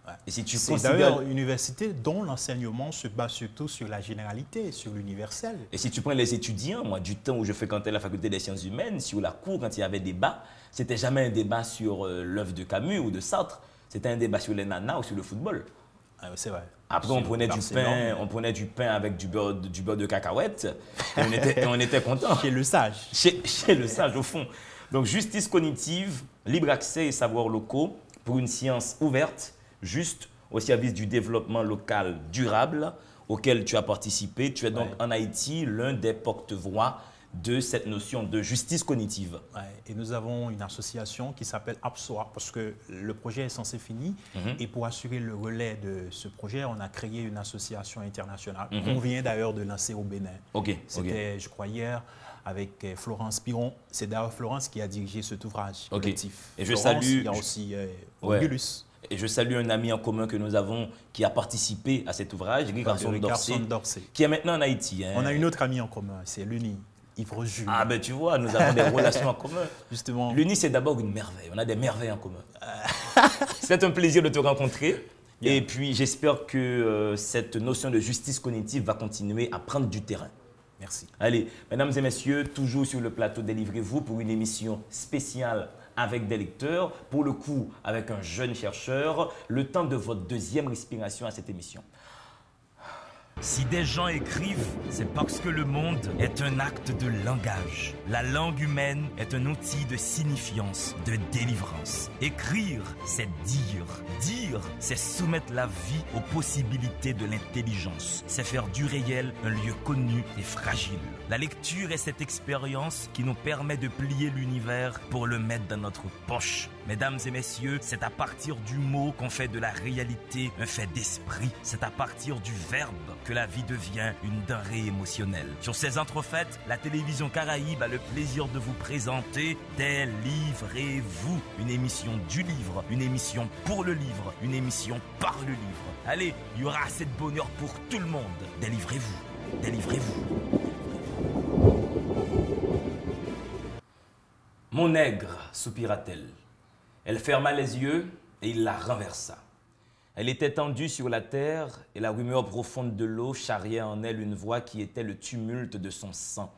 Ouais. Et si tu C'est considères... d'ailleurs une université dont l'enseignement se base surtout sur la généralité, sur l'universel. Et si tu prends les étudiants, moi, du temps où je fréquentais la faculté des sciences humaines, sur la cour, quand il y avait débat, c'était jamais un débat sur l'œuvre de Camus ou de Sartre, c'était un débat sur les nanas ou sur le football. Ah, c'est vrai. Après, Sur on prenait du pain avec du beurre de cacahuète et on était content. Chez le sage. Chez le sage, au fond. Donc, justice cognitive, libre accès et savoirs locaux pour une science ouverte, juste, au service du développement local durable auquel tu as participé. Tu es donc en Haïti l'un des porte-voix de cette notion de justice cognitive. Ouais, et nous avons une association qui s'appelle APSOA parce que le projet est censé finir. Et pour assurer le relais de ce projet, on a créé une association internationale qu'on vient d'ailleurs de lancer au Bénin. C'était, je crois, hier avec Florence Piron. C'est d'ailleurs Florence qui a dirigé cet ouvrage collectif. Et je Florence, salue... il y a aussi Augulus. Et je salue un ami en commun que nous avons qui a participé à cet ouvrage, Guy Garçon Dorsey, qui est maintenant en Haïti. Hein. On a une autre amie en commun, c'est Luni. Yves Jules. Ah ben tu vois, nous avons des relations en commun. Justement. L'UNI, c'est d'abord une merveille. On a des merveilles en commun. C'est un plaisir de te rencontrer. Bien. Et puis, j'espère que cette notion de justice cognitive va continuer à prendre du terrain. Merci. Allez, mesdames et messieurs, toujours sur le plateau Délivrez-vous pour une émission spéciale avec des lecteurs, pour le coup avec un jeune chercheur, le temps de votre deuxième respiration à cette émission. Si des gens écrivent, c'est parce que le monde est un acte de langage. La langue humaine est un outil de signifiance, de délivrance. Écrire, c'est dire. Dire, c'est soumettre la vie aux possibilités de l'intelligence. C'est faire du réel un lieu connu et fragile. La lecture est cette expérience qui nous permet de plier l'univers pour le mettre dans notre poche. Mesdames et messieurs, c'est à partir du mot qu'on fait de la réalité un fait d'esprit. C'est à partir du verbe que la vie devient une denrée émotionnelle. Sur ces entrefaites, la télévision Caraïbe a le plaisir de vous présenter Délivrez-vous, une émission du livre, une émission pour le livre, une émission par le livre. Allez, il y aura assez de bonheur pour tout le monde. Délivrez-vous, délivrez-vous. Mon nègre, soupira-t-elle. Elle ferma les yeux et il la renversa. Elle était tendue sur la terre et la rumeur profonde de l'eau charriait en elle une voix qui était le tumulte de son sang.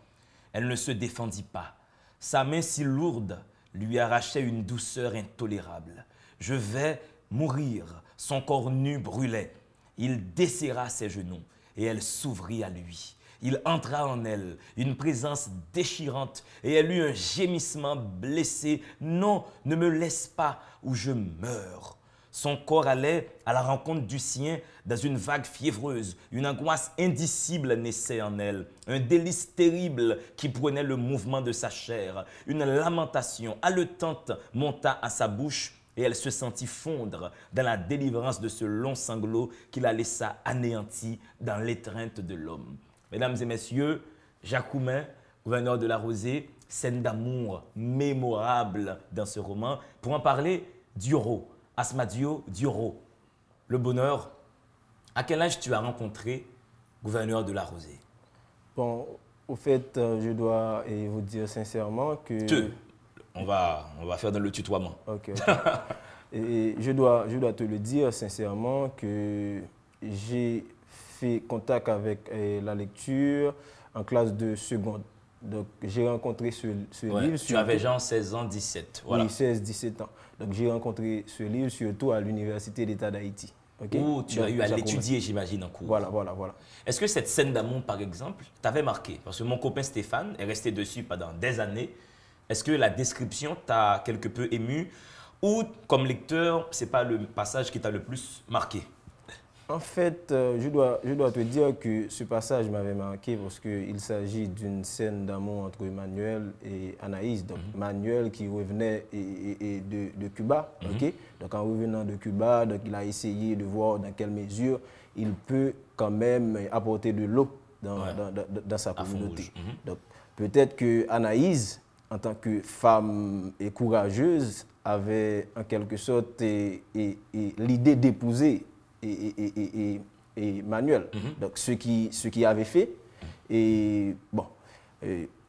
Elle ne se défendit pas. Sa main si lourde lui arrachait une douceur intolérable. Je vais mourir. Son corps nu brûlait. Il desserra ses genoux et elle s'ouvrit à lui. Il entra en elle, une présence déchirante, et elle eut un gémissement blessé. « Non, ne me laisse pas ou je meurs !» Son corps allait à la rencontre du sien dans une vague fiévreuse. Une angoisse indicible naissait en elle, un délice terrible qui prenait le mouvement de sa chair. Une lamentation haletante monta à sa bouche et elle se sentit fondre dans la délivrance de ce long sanglot qui la laissa anéantie dans l'étreinte de l'homme. Mesdames et messieurs, Jacques Oumain, gouverneur de la Rosée, scène d'amour mémorable dans ce roman. Pour en parler, Dioro, Asmadio Dioro, le bonheur. À quel âge tu as rencontré gouverneur de la Rosée? Bon, au fait, je dois vous dire sincèrement que... On va faire dans le tutoiement. Ok. Et je dois te le dire sincèrement que j'ai fait contact avec la lecture en classe de seconde. Donc, j'ai rencontré ce livre. Tu avais genre 16 ans, 17. Voilà. Oui, 16, 17 ans. Donc, j'ai rencontré ce livre surtout à l'Université d'État d'Haïti. Okay? Où tu as eu à l'étudier, j'imagine, en cours. Voilà. Est-ce que cette scène d'amour, par exemple, t'avait marqué? Parce que mon copain Stéphane est resté dessus pendant des années. Est-ce que la description t'a quelque peu ému? Ou, comme lecteur, ce n'est pas le passage qui t'a le plus marqué? En fait, je dois te dire que ce passage m'avait marqué parce qu'il s'agit d'une scène d'amour entre Manuel et Anaïs. Donc, Manuel qui revenait de Cuba. Ok. Donc, en revenant de Cuba, donc, il a essayé de voir dans quelle mesure il peut quand même apporter de l'eau dans sa communauté. Donc, peut-être que Anaïs, en tant que femme et courageuse, avait en quelque sorte l'idée d'épouser et Manuel. Donc, ce qui avait fait. Et bon,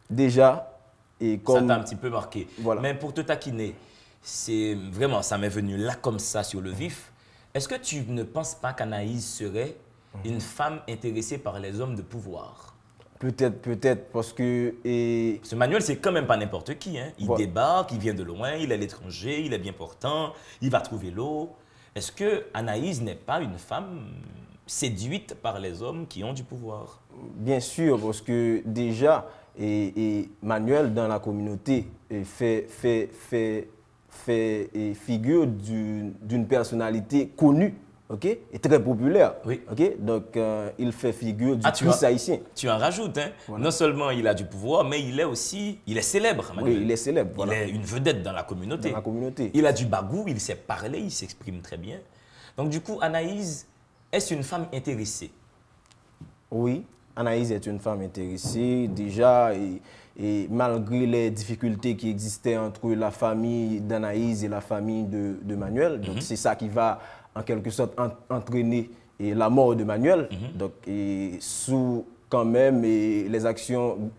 déjà, et comme... Ça t'a un petit peu marqué. Voilà. Mais pour te taquiner, c'est vraiment, ça m'est venu là comme ça sur le vif. Est-ce que tu ne penses pas qu'Anaïs serait une femme intéressée par les hommes de pouvoir? Peut-être, parce que... Ce Manuel, c'est quand même pas n'importe qui. Hein. Il débarque, il vient de loin, il est à l'étranger, il est bien portant, il va trouver l'eau. Est-ce que Anaïs n'est pas une femme séduite par les hommes qui ont du pouvoir? Bien sûr, parce que déjà, Manuel, dans la communauté, fait figure d'une personnalité connue, ok, et très populaire. Oui. Ok, donc, il fait figure du Christ haïtien. Tu en rajoutes. Hein? Voilà. Non seulement il a du pouvoir, mais il est célèbre. Manuel. Oui, il est célèbre. Voilà. Il est une vedette dans la communauté. Dans la communauté. Il a du bagou, il sait parler, il s'exprime très bien. Donc, du coup, Anaïs, est-ce une femme intéressée? Oui, Anaïs est une femme intéressée déjà et malgré les difficultés qui existaient entre la famille d'Anaïs et la famille de Manuel. Donc, c'est ça qui va en quelque sorte entraîner la mort de Manuel. Donc, sous quand même les actions,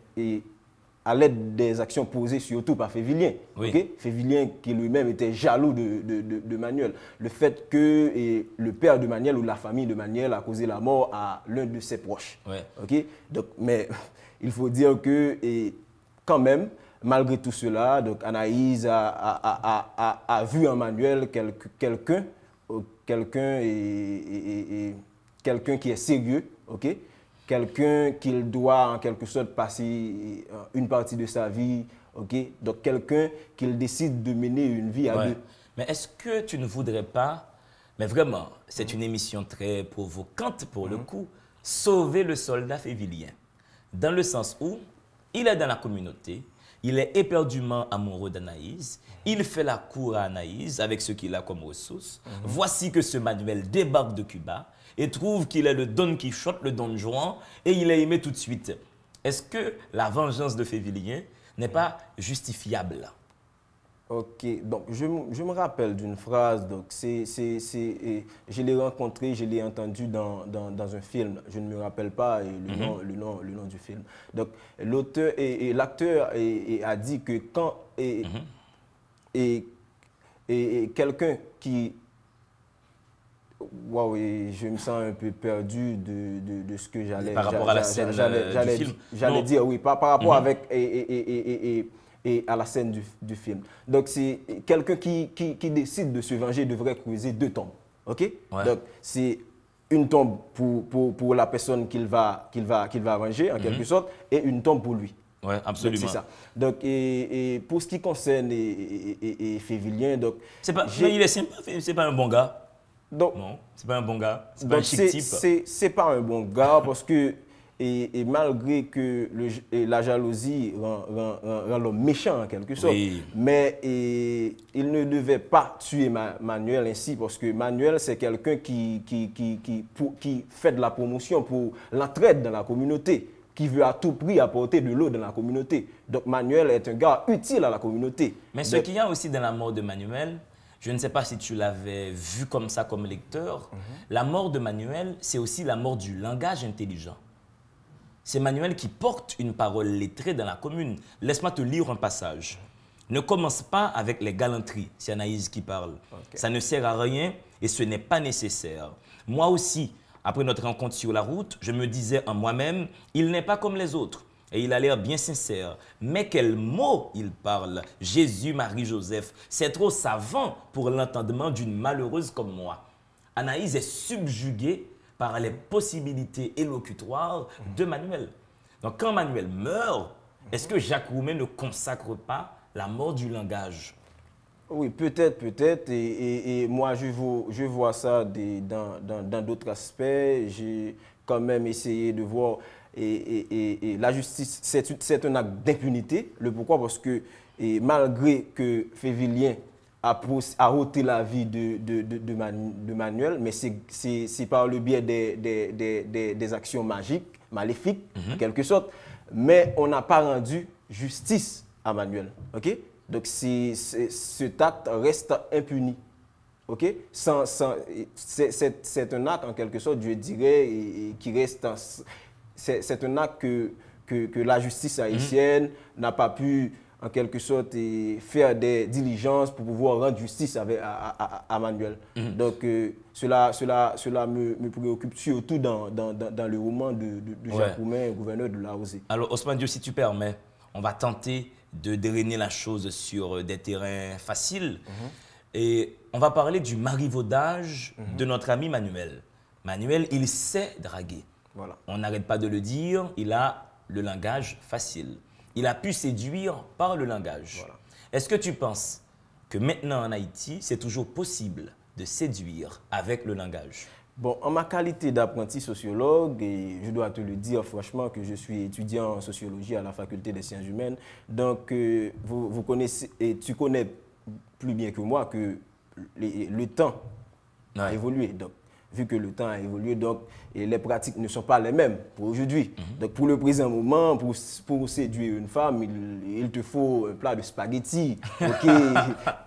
à l'aide des actions posées surtout par Févilien. Oui. Okay? Févilien qui lui-même était jaloux de Manuel. Le fait que le père de Manuel ou la famille de Manuel a causé la mort à l'un de ses proches. Ouais. Okay? Donc, mais il faut dire que quand même, malgré tout cela, donc Anaïs a vu en Manuel quelqu'un qui est sérieux, ok? Quelqu'un qu'il doit en quelque sorte passer une partie de sa vie, ok? Donc quelqu'un qu'il décide de mener une vie à deux. Mais est-ce que tu ne voudrais pas, mais vraiment, c'est une émission très provocante pour le coup, sauver le soldat Févilien? Dans le sens où il est dans la communauté, il est éperdument amoureux d'Anaïs, il fait la cour à Anaïs avec ce qu'il a comme ressources. Voici que ce Manuel débarque de Cuba et trouve qu'il est le Don Quichotte, le Don Juan, et il est aimé tout de suite. Est-ce que la vengeance de Févilien n'est pas justifiable? Ok, donc je me rappelle d'une phrase, donc je l'ai rencontré, je l'ai entendu dans un film, je ne me rappelle pas le nom du film. Donc l'auteur et l'acteur a dit que quand quelqu'un qui... Wow, je me sens un peu perdu de ce que j'allais... Par rapport à la scène du film? J'allais dire, oui, par rapport avec... et à la scène du film. Donc, c'est quelqu'un qui décide de se venger devrait creuser deux tombes. OK? Ouais. Donc, c'est une tombe pour la personne qu'il va venger, en quelque sorte, et une tombe pour lui. Oui, absolument. C'est ça. Donc, et pour ce qui concerne Févilien, donc... Mais il est sympa, c'est pas un bon gars. Donc, non, c'est pas un bon gars. C'est pas un chic type. C'est pas un bon gars parce que... Et malgré que la jalousie rend l'homme méchant en quelque sorte, oui. Mais il ne devait pas tuer Manuel ainsi parce que Manuel c'est quelqu'un qui fait de la promotion pour l'entraide dans la communauté, qui veut à tout prix apporter de l'eau dans la communauté. Donc Manuel est un gars utile à la communauté. Mais ce qu'il y a aussi dans la mort de Manuel, je ne sais pas si tu l'avais vu comme ça comme lecteur, la mort de Manuel c'est aussi la mort du langage intelligent. C'est Manuel qui porte une parole lettrée dans la commune. Laisse-moi te lire un passage. Ne commence pas avec les galanteries, c'est Anaïs qui parle. Okay. Ça ne sert à rien et ce n'est pas nécessaire. Moi aussi, après notre rencontre sur la route, je me disais en moi-même, il n'est pas comme les autres. Et il a l'air bien sincère. Mais quels mots il parle, Jésus, Marie, Joseph. C'est trop savant pour l'entendement d'une malheureuse comme moi. Anaïs est subjuguée par les possibilités élocutoires de Manuel. Donc, quand Manuel meurt, est-ce que Jacques Roumain ne consacre pas la mort du langage? Oui, peut-être. Et moi, je vois ça dans d'autres aspects. J'ai quand même essayé de voir. Et la justice, c'est un acte d'impunité. Le pourquoi? Parce que malgré que Févilien a ôté la vie de Manuel, mais c'est par le biais des actions magiques, maléfiques, en quelque sorte. Mais on n'a pas rendu justice à Manuel. OK? Donc, cet acte reste impuni. OK? C'est un acte, en quelque sorte, je dirais, qui reste... C'est un acte que la justice haïtienne n'a pas pu, en quelque sorte, faire des diligences pour pouvoir rendre justice à Manuel. Donc, cela me préoccupe surtout dans le roman de Jacques Roumain, gouverneur de la Rosée. Alors, Ousmane Diop, si tu permets, on va tenter de drainer la chose sur des terrains faciles. Et on va parler du marivaudage de notre ami Manuel. Manuel, il sait draguer. Voilà. On n'arrête pas de le dire, il a le langage facile. Il a pu séduire par le langage. Voilà. Est-ce que tu penses que maintenant en Haïti, c'est toujours possible de séduire avec le langage? Bon, en ma qualité d'apprenti sociologue, et je dois te le dire franchement que je suis étudiant en sociologie à la faculté des sciences humaines, donc vous connaissez, et tu connais plus bien que moi que le temps a évolué. Donc, vu que le temps a évolué, donc et les pratiques ne sont pas les mêmes pour aujourd'hui. Donc, pour le présent moment, pour séduire une femme, il te faut un plat de spaghettis, ok,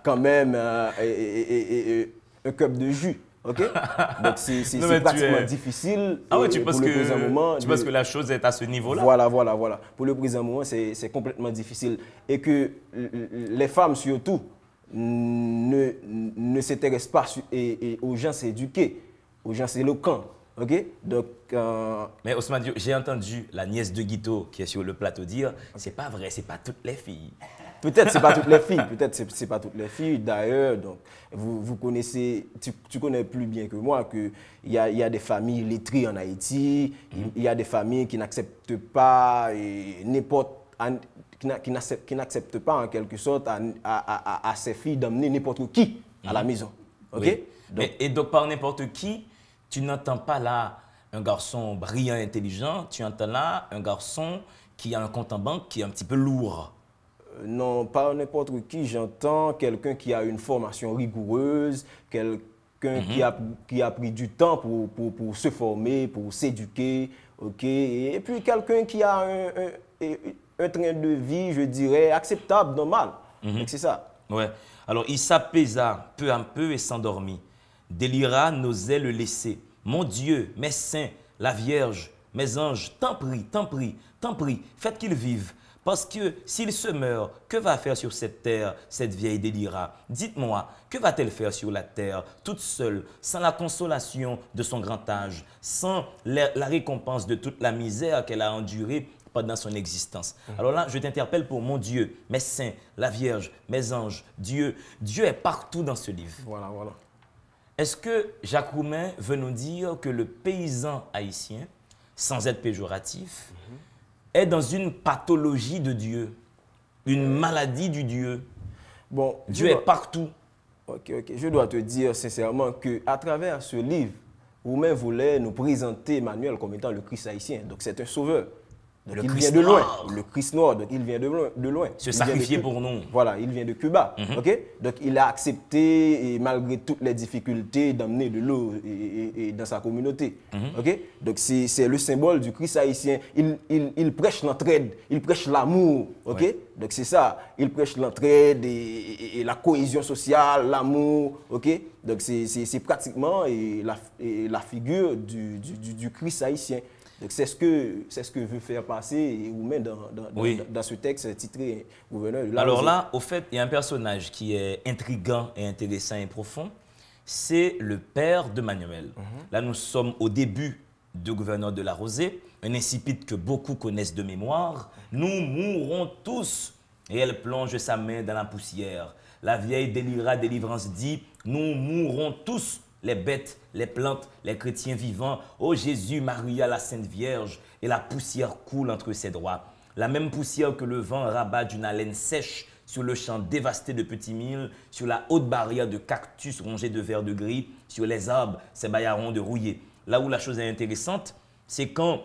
quand même, un cup de jus. OK? Donc, c'est pratiquement difficile. Ah ouais, tu penses que la chose est à ce niveau-là? Voilà. Pour le présent moment, c'est complètement difficile. Et que les femmes, surtout, ne s'intéressent pas aux gens éduqués, aux gens éloquents. OK? Donc, mais Ousmane Diop, j'ai entendu la nièce de Guito qui est sur le plateau dire c'est pas vrai, c'est pas toutes les filles. Peut-être c'est pas toutes les filles, c'est pas toutes les filles. D'ailleurs, donc vous connaissez, tu connais plus bien que moi qu'il y a des familles lettrées en Haïti, il y a des familles qui n'acceptent pas qui n'acceptent pas en quelque sorte à ces filles d'emmener n'importe qui à la maison. OK? Oui. Et donc par n'importe qui, tu n'entends pas là un garçon brillant, intelligent, tu entends là un garçon qui a un compte en banque qui est un petit peu lourd. Non, pas n'importe qui. J'entends quelqu'un qui a une formation rigoureuse, quelqu'un qui a pris du temps pour se former, pour s'éduquer, ok. Et puis quelqu'un qui a un train de vie, je dirais, acceptable, normal. Donc c'est ça. Ouais. Alors il s'apaisa peu à peu et s'endormit. Délira n'osait le laisser. Mon Dieu, mes saints, la Vierge, mes anges, t'en prie, faites qu'il vive. Parce que s'il se meurt, que va faire sur cette terre cette vieille Délira? Dites-moi, que va-t-elle faire sur la terre, toute seule, sans la consolation de son grand âge, sans la récompense de toute la misère qu'elle a endurée pendant son existence? Alors là, je t'interpelle pour mon Dieu, mes saints, la Vierge, mes anges, Dieu. Dieu est partout dans ce livre. Voilà. Est-ce que Jacques Roumain veut nous dire que le paysan haïtien, sans être péjoratif, est dans une pathologie de Dieu, une maladie du Dieu? Bon, Dieu est partout. Ok. Je dois te dire sincèrement qu'à travers ce livre, Roumain voulait nous présenter Emmanuel comme étant le Christ haïtien. Donc c'est un sauveur. Donc, il vient de loin. Le Christ noir, donc il vient de loin. Se sacrifier pour nous. Voilà, il vient de Cuba. Ok? Donc il a accepté, et malgré toutes les difficultés, d'amener de l'eau dans sa communauté. Ok? Donc c'est le symbole du Christ haïtien. Il prêche l'entraide, il prêche l'amour. Ok? Ouais. Donc c'est ça. Il prêche l'entraide et la cohésion sociale, l'amour. Ok? Donc c'est pratiquement la figure du Christ haïtien. Donc c'est ce que veut faire passer Roumain dans ce texte titré Gouverneur de la Alors Rosée. là, au fait, il y a un personnage qui est intriguant et intéressant et profond. C'est le père de Manuel. Là, nous sommes au début de Gouverneur de la Rosée, un incipit que beaucoup connaissent de mémoire. Nous mourrons tous. Et elle plonge sa main dans la poussière. La vieille délira, délivrance dit, nous mourrons tous. Les bêtes, les plantes, les chrétiens vivants. Ô Jésus, Maria, la Sainte Vierge, et la poussière coule entre ses doigts. La même poussière que le vent rabat d'une haleine sèche sur le champ dévasté de petits milles, sur la haute barrière de cactus rongés de vert de gris, sur les arbres, ces baillarons de rouillés. Là où la chose est intéressante, c'est quand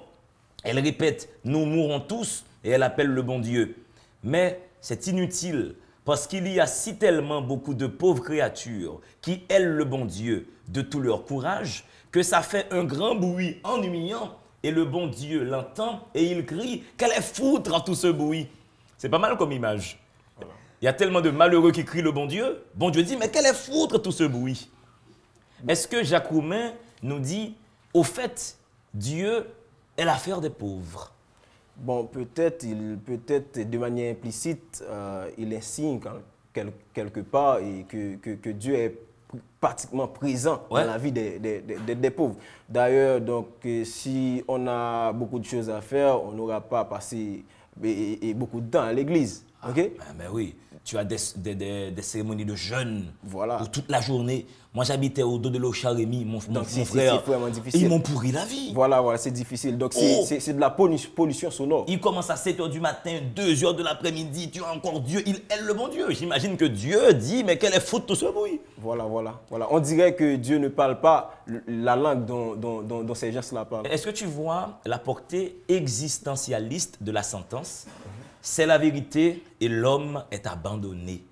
elle répète « nous mourrons tous » et elle appelle le bon Dieu. Mais c'est inutile parce qu'il y a si tellement beaucoup de pauvres créatures qui aiment le bon Dieu de tout leur courage que ça fait un grand bruit ennuyant et le bon Dieu l'entend et il crie « Qu'elle est foutre à tout ce bruit !» C'est pas mal comme image. Il y a tellement de malheureux qui crient le bon Dieu. Bon Dieu dit « Mais qu'elle est foutre tout ce bruit !» Est-ce que Jacques Roumain nous dit « Au fait, Dieu est l'affaire des pauvres » ? Bon, peut-être de manière implicite, il insigne quelque part et que Dieu est pratiquement présent dans la vie des pauvres. D'ailleurs, donc, si on a beaucoup de choses à faire, on n'aura pas passé beaucoup de temps à l'église. Okay? Mais oui, tu as des cérémonies de jeûne voilà. toute la journée. Moi, j'habitais au dos de l'Ocharémie, mon frère. Difficile. Ils m'ont pourri la vie. Voilà, c'est difficile. Donc, c'est de la pollution sonore. Il commence à 7 h du matin, 2 h de l'après-midi. Tu as encore Dieu. Il aime le bon Dieu. J'imagine que Dieu dit, mais quelle est faute tout ce bruit. Voilà. On dirait que Dieu ne parle pas la langue dont ces gens-là parlent. Est-ce que tu vois la portée existentialiste de la sentence? C'est la vérité et l'homme est abandonné.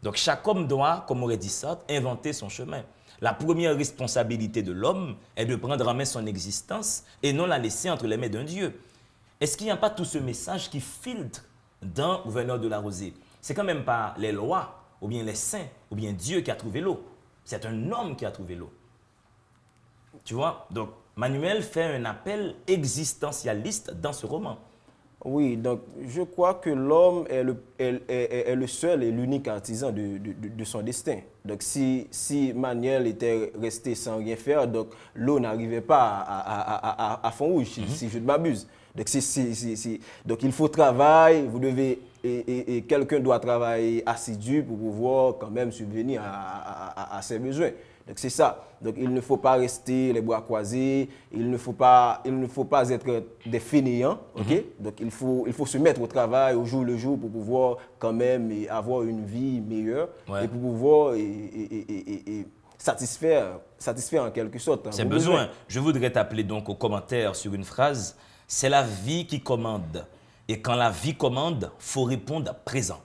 Donc chaque homme doit, comme aurait dit Sartre, inventer son chemin. La première responsabilité de l'homme est de prendre en main son existence et non la laisser entre les mains d'un Dieu. Est-ce qu'il n'y a pas tout ce message qui filtre dans Gouverneur de la Rosée? C'est quand même pas les lois, ou bien les saints, ou bien Dieu qui a trouvé l'eau. C'est un homme qui a trouvé l'eau. Tu vois? Donc Manuel fait un appel existentialiste dans ce roman. Oui, donc je crois que l'homme est le seul et l'unique artisan de son destin. Donc si Manuel était resté sans rien faire, donc l'eau n'arrivait pas à fond rouge, si je ne m'abuse. Donc il faut travailler, vous devez, et quelqu'un doit travailler assidu pour pouvoir quand même subvenir à ses besoins. Donc c'est ça. Donc il ne faut pas rester les bras croisés, il ne faut pas être des fainéants, ok? Donc il faut se mettre au travail au jour le jour pour pouvoir quand même avoir une vie meilleure et pour pouvoir satisfaire en quelque sorte. C'est besoin. Je voudrais t'appeler donc au commentaire sur une phrase. C'est la vie qui commande. Et quand la vie commande, il faut répondre présent.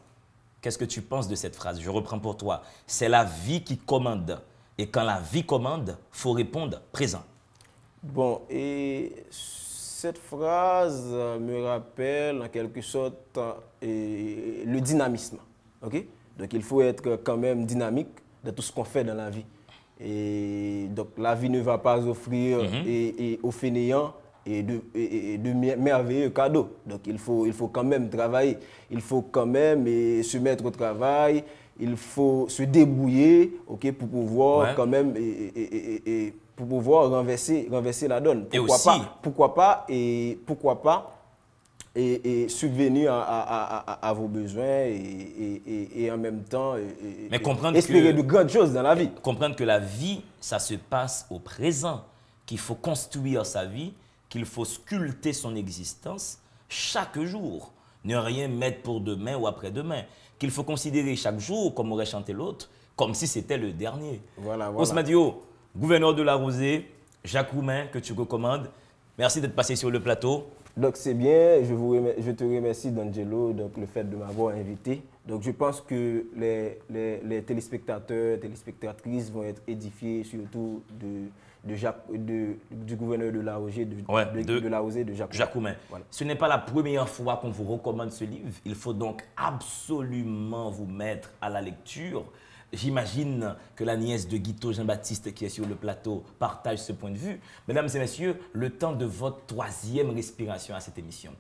Qu'est-ce que tu penses de cette phrase? Je reprends pour toi. C'est la vie qui commande. Et quand la vie commande, il faut répondre présent. Bon, et cette phrase me rappelle en quelque sorte le dynamisme. Okay? Donc il faut être quand même dynamique dans tout ce qu'on fait dans la vie. Et donc la vie ne va pas offrir aux fainéants de merveilleux cadeaux. Donc il faut quand même travailler. Il faut quand même se mettre au travail. Il faut se débrouiller, ok, pour pouvoir quand même pour pouvoir renverser la donne. Pourquoi pas subvenir à vos besoins et en même temps espérer de grandes choses dans la vie. Comprendre que la vie, ça se passe au présent, qu'il faut construire sa vie, qu'il faut sculpter son existence chaque jour. Ne rien mettre pour demain ou après-demain. Qu'il faut considérer chaque jour, comme aurait chanté l'autre, comme si c'était le dernier. Voilà. Ousmane Dio, Gouverneur de la Rosée, Jacques Roumain, que tu recommandes. Merci d'être passé sur le plateau. Donc c'est bien, je te remercie D'Angelo, donc le fait de m'avoir invité. Donc je pense que les téléspectateurs, téléspectatrices vont être édifiés surtout du gouverneur de la Rosée, de Jacques Roumain. Voilà. Ce n'est pas la première fois qu'on vous recommande ce livre. Il faut donc absolument vous mettre à la lecture. J'imagine que la nièce de Guito Jean-Baptiste qui est sur le plateau partage ce point de vue. Mesdames et messieurs, le temps de votre 3e respiration à cette émission.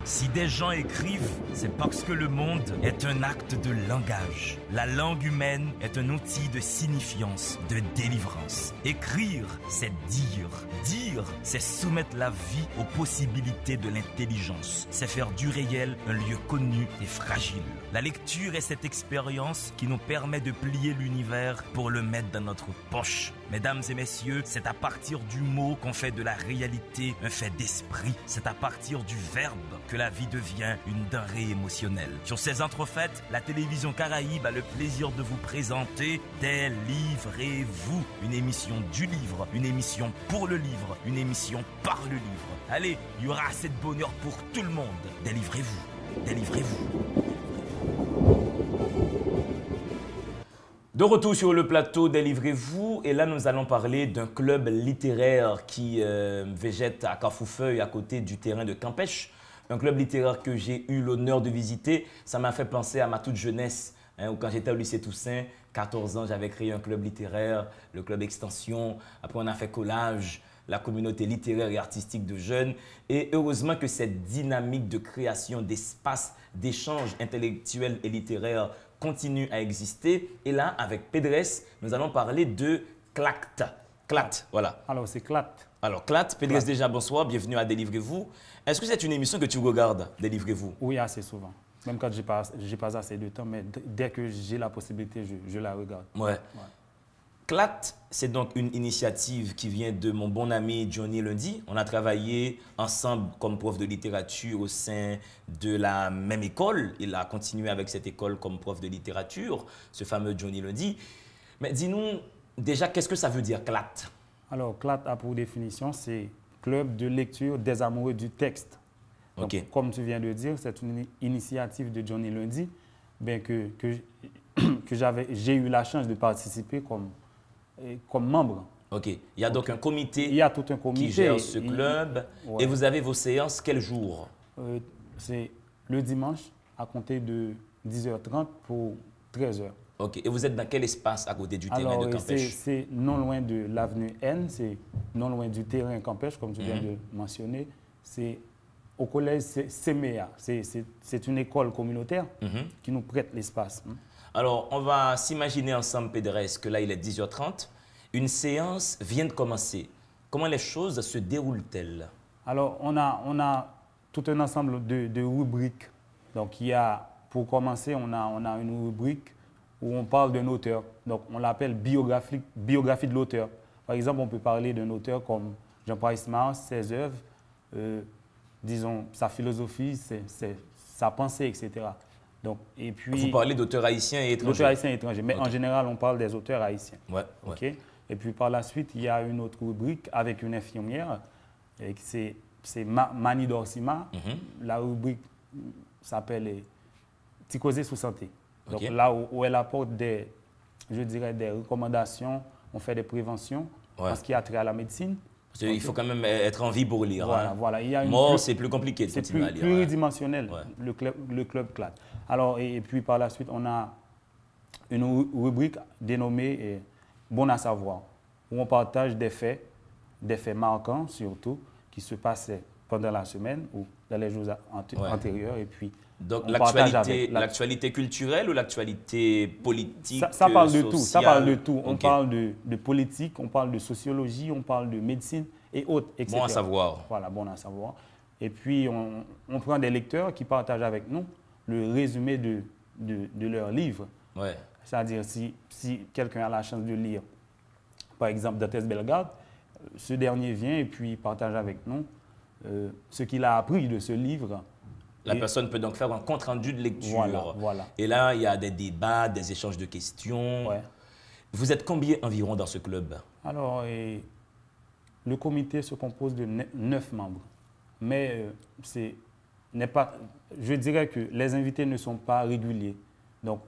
Si des gens écrivent, c'est parce que le monde est un acte de langage. La langue humaine est un outil de signifiance, de délivrance. Écrire, c'est dire. Dire, c'est soumettre la vie aux possibilités de l'intelligence. C'est faire du réel un lieu connu et fragile. La lecture est cette expérience qui nous permet de plier l'univers pour le mettre dans notre poche. Mesdames et messieurs, c'est à partir du mot qu'on fait de la réalité un fait d'esprit. C'est à partir du verbe que la vie devient une denrée émotionnelle. Sur ces entrefaites, la télévision Caraïbe a le plaisir de vous présenter Délivrez-vous, une émission du livre, une émission pour le livre, une émission par le livre. Allez, il y aura assez de bonheur pour tout le monde. Délivrez-vous, délivrez-vous. De retour sur le plateau Délivrez-vous, et là nous allons parler d'un club littéraire qui végète à Carrefourfeuille à côté du terrain de Campèche. Un club littéraire que j'ai eu l'honneur de visiter. Ça m'a fait penser à ma toute jeunesse, où quand j'étais au lycée Toussaint, 14 ans, j'avais créé un club littéraire, le club Extension. Après on a fait collage, la communauté littéraire et artistique de jeunes. Et heureusement que cette dynamique de création d'espace, d'échange intellectuel et littéraire continue à exister. Et là, avec Pédresse, nous allons parler de CLACT. CLACT, voilà. Alors, c'est CLACT. Alors, CLACT, Pédresse déjà, bonsoir, bienvenue à Délivrez-vous. Est-ce que c'est une émission que tu regardes, Délivrez-vous? Oui, assez souvent. Même quand j'ai pas assez de temps, mais dès que j'ai la possibilité, je la regarde. Ouais. CLACT, c'est donc une initiative qui vient de mon bon ami Johnny Lundi. On a travaillé ensemble comme prof de littérature au sein de la même école. Il a continué avec cette école comme prof de littérature, ce fameux Johnny Lundi. Mais dis-nous déjà, qu'est-ce que ça veut dire CLACT? Alors, CLACT a pour définition, c'est Club de lecture des amoureux du texte. Donc, Ok. comme tu viens de dire, c'est une initiative de Johnny Lundi, bien que j'ai eu la chance de participer comme membre. Ok. Il y a donc un comité Il y a tout un comité. qui gère ce club. Ouais. Et vous avez vos séances quel jour? C'est le dimanche à compter de 10h30 pour 13h. Ok. Et vous êtes dans quel espace à côté du terrain Alors, de Campèche? c'est non loin de l'avenue N, c'est non loin du terrain Campèche, comme tu viens de mentionner. C'est au collège CEMEA. C'est une école communautaire qui nous prête l'espace. Alors, on va s'imaginer ensemble, Pédresse, que là, il est 10h30. Une séance vient de commencer. Comment les choses se déroulent-elles? Alors, on a tout un ensemble de rubriques. Donc, pour commencer, on a une rubrique où on parle d'un auteur. Donc, on l'appelle biographie de l'auteur. Par exemple, on peut parler d'un auteur comme Jean-Paul Ismar, ses œuvres, disons, sa philosophie, sa pensée, etc. Donc, et puis, Vous parlez d'auteurs haïtiens et étrangers? d'auteurs haïtiens et étrangers. Mais Ok. en général, on parle des auteurs haïtiens. Ouais. OK? Et puis, par la suite, il y a une autre rubrique avec une infirmière. Et c'est Mani Dorsima. La rubrique s'appelle Ticosé sous santé. Donc, Ok. là où elle apporte des recommandations, on fait des préventions en ce qui a trait à la médecine. Parce qu'il faut quand même être en vie pour lire. Voilà, hein. voilà. Il y a une Mort, c'est plus compliqué de c'est continuer à lire. hein. pluridimensionnel, Ouais. le club CLACT. Alors, et puis par la suite, on a une rubrique dénommée Bon à savoir, où on partage des faits marquants surtout, qui se passaient pendant la semaine ou dans les jours antérieurs. Et puis, Donc, on partage avec l'actualité culturelle ou l'actualité politique? ça parle de tout. Ça parle de sociale? tout. On Ok. parle de politique, on parle de sociologie, on parle de médecine et autres, etc. Bon à savoir. Voilà, bon à savoir. Et puis, on prend des lecteurs qui partagent avec nous le résumé de leurs livres. Ouais. C'est-à-dire, si quelqu'un a la chance de lire, par exemple, Dantes Bellegarde, ce dernier vient et puis partage avec nous ce qu'il a appris de ce livre. La Et- personne peut donc faire un compte-rendu de lecture. Voilà. Et là, il y a des débats, des échanges de questions. Ouais. Vous êtes combien environ dans ce club? Alors, le comité se compose de 9 membres. Mais je dirais que les invités ne sont pas réguliers. Donc,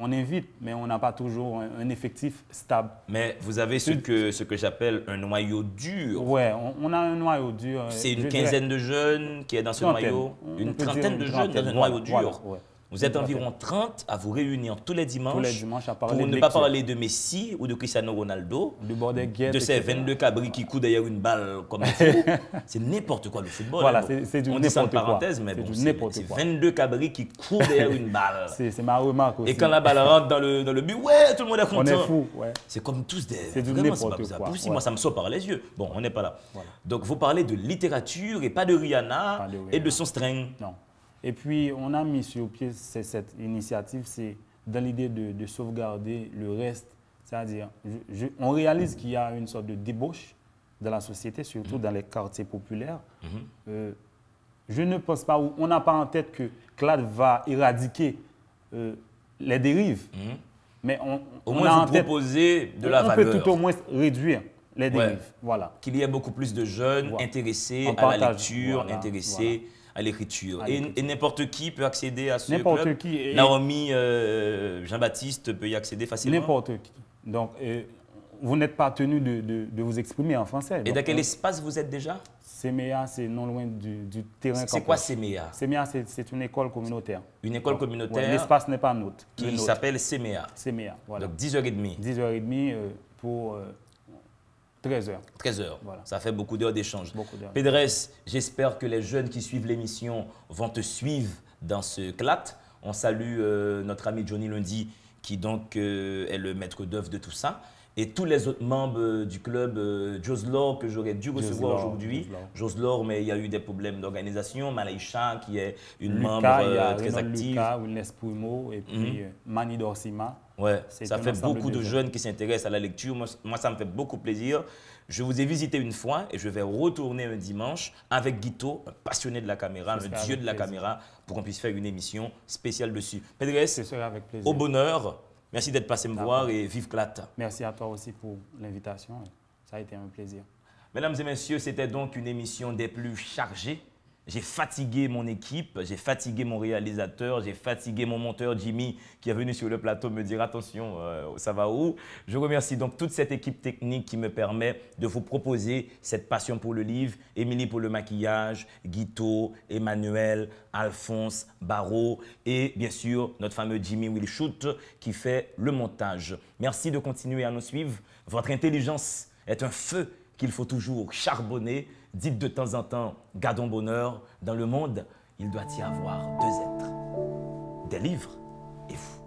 on invite, mais on n'a pas toujours un effectif stable. Mais vous avez ce que j'appelle un noyau dur. Oui, on a un noyau dur. C'est une je dirais, quinzaine de jeunes qui est dans ce trentaine. noyau? On Une peut dire trentaine de jeunes dans un voilà, noyau dur? voilà, ouais. Vous êtes Une trentaine. environ 30 à vous réunir tous les dimanches, Tous les dimanches à parler pour de ne pas lecture. parler de Messi ou de Cristiano Ronaldo, De Bordeaux-Guette, de ces etc. 22 cabris qui courent derrière une balle comme un fou. C'est n'importe quoi le football. Voilà, hein. c'est du On dit ça en n'importe quoi. parenthèse, mais C'est bon, du n'importe c'est quoi. 22 cabris qui courent derrière une balle. C'est ma remarque aussi. Et quand la balle rentre dans le but, ouais, tout le monde est content. On est fou, ouais. C'est comme tous des... C'est du Vraiment, n'importe pas bizarre. quoi, Aussi, ouais. moi, ça me sort par les yeux. Bon, on n'est pas là. Voilà. Donc, vous parlez de littérature et pas de Rihanna, Pas de Rihanna. et de son string. Non. Et puis, on a mis sur pied cette initiative, c'est dans l'idée de sauvegarder le reste. C'est-à-dire, on réalise qu'il y a une sorte de débauche dans la société, surtout dans les quartiers populaires. Je ne pense pas, on n'a pas en tête que CLAD va éradiquer les dérives, mais Au on moins, a vous en tête, proposer de la on valeur. peut tout au moins réduire les Ouais. dérives. Voilà. Qu'il y ait beaucoup plus de jeunes Voilà. intéressés En à la partage, lecture, voilà, intéressés à l'écriture. À Et, l'écriture. n'importe qui peut accéder à ce N'importe club. qui. Et- Naomi Jean-Baptiste peut y accéder facilement. N'importe qui. Donc, vous n'êtes pas tenu de vous exprimer en français. Et Donc, dans quel espace vous êtes déjà? CEMEA, c'est non loin du terrain. C'est quoi CEMEA? CEMEA, c'est une école communautaire. Une école Donc, communautaire ouais, l'espace n'est pas nôtre. le qui nôtre. s'appelle CEMEA. CEMEA, voilà. Donc 10h30, 10h30 pour 13h. 13h. Voilà. Ça fait beaucoup d'heures d'échange. Beaucoup d'heures. Pédresse, j'espère que les jeunes qui suivent l'émission vont te suivre dans ce clat. On salue notre ami Johnny Lundi, qui donc est le maître d'œuvre de tout ça. Et tous les autres membres du club, Joslor, que j'aurais dû recevoir aujourd'hui. Joslor, mais il y a eu des problèmes d'organisation. Malaïcha, qui est une Lucas, membre il y a très Renan active. Lucas, Wilnes Puimo et puis Mani Dorsima. Ouais, C'est ça un fait ensemble beaucoup de de jeunes qui s'intéressent à la lecture. Moi, ça me fait beaucoup plaisir. Je vous ai visité une fois et je vais retourner un dimanche avec Guito, un passionné de la caméra, Ce un sera dieu avec de la plaisir. caméra, pour qu'on puisse faire une émission spéciale dessus. Pédresse, Ce sera avec plaisir. au bonheur. Merci d'être passé me D'accord. voir et vive Clat. Merci à toi aussi pour l'invitation. Ça a été un plaisir. Mesdames et messieurs, c'était donc une émission des plus chargées. J'ai fatigué mon équipe, j'ai fatigué mon réalisateur, j'ai fatigué mon monteur Jimmy qui est venu sur le plateau me dire attention, ça va où? Je remercie donc toute cette équipe technique qui me permet de vous proposer cette passion pour le livre. Émilie pour le maquillage, Guito, Emmanuel, Alphonse, Barreau et bien sûr notre fameux Jimmy Wilshoot qui fait le montage. Merci de continuer à nous suivre. Votre intelligence est un feu qu'il faut toujours charbonner. Dites de temps en temps, gardons bonheur. Dans le monde, il doit y avoir deux êtres, des livres et vous.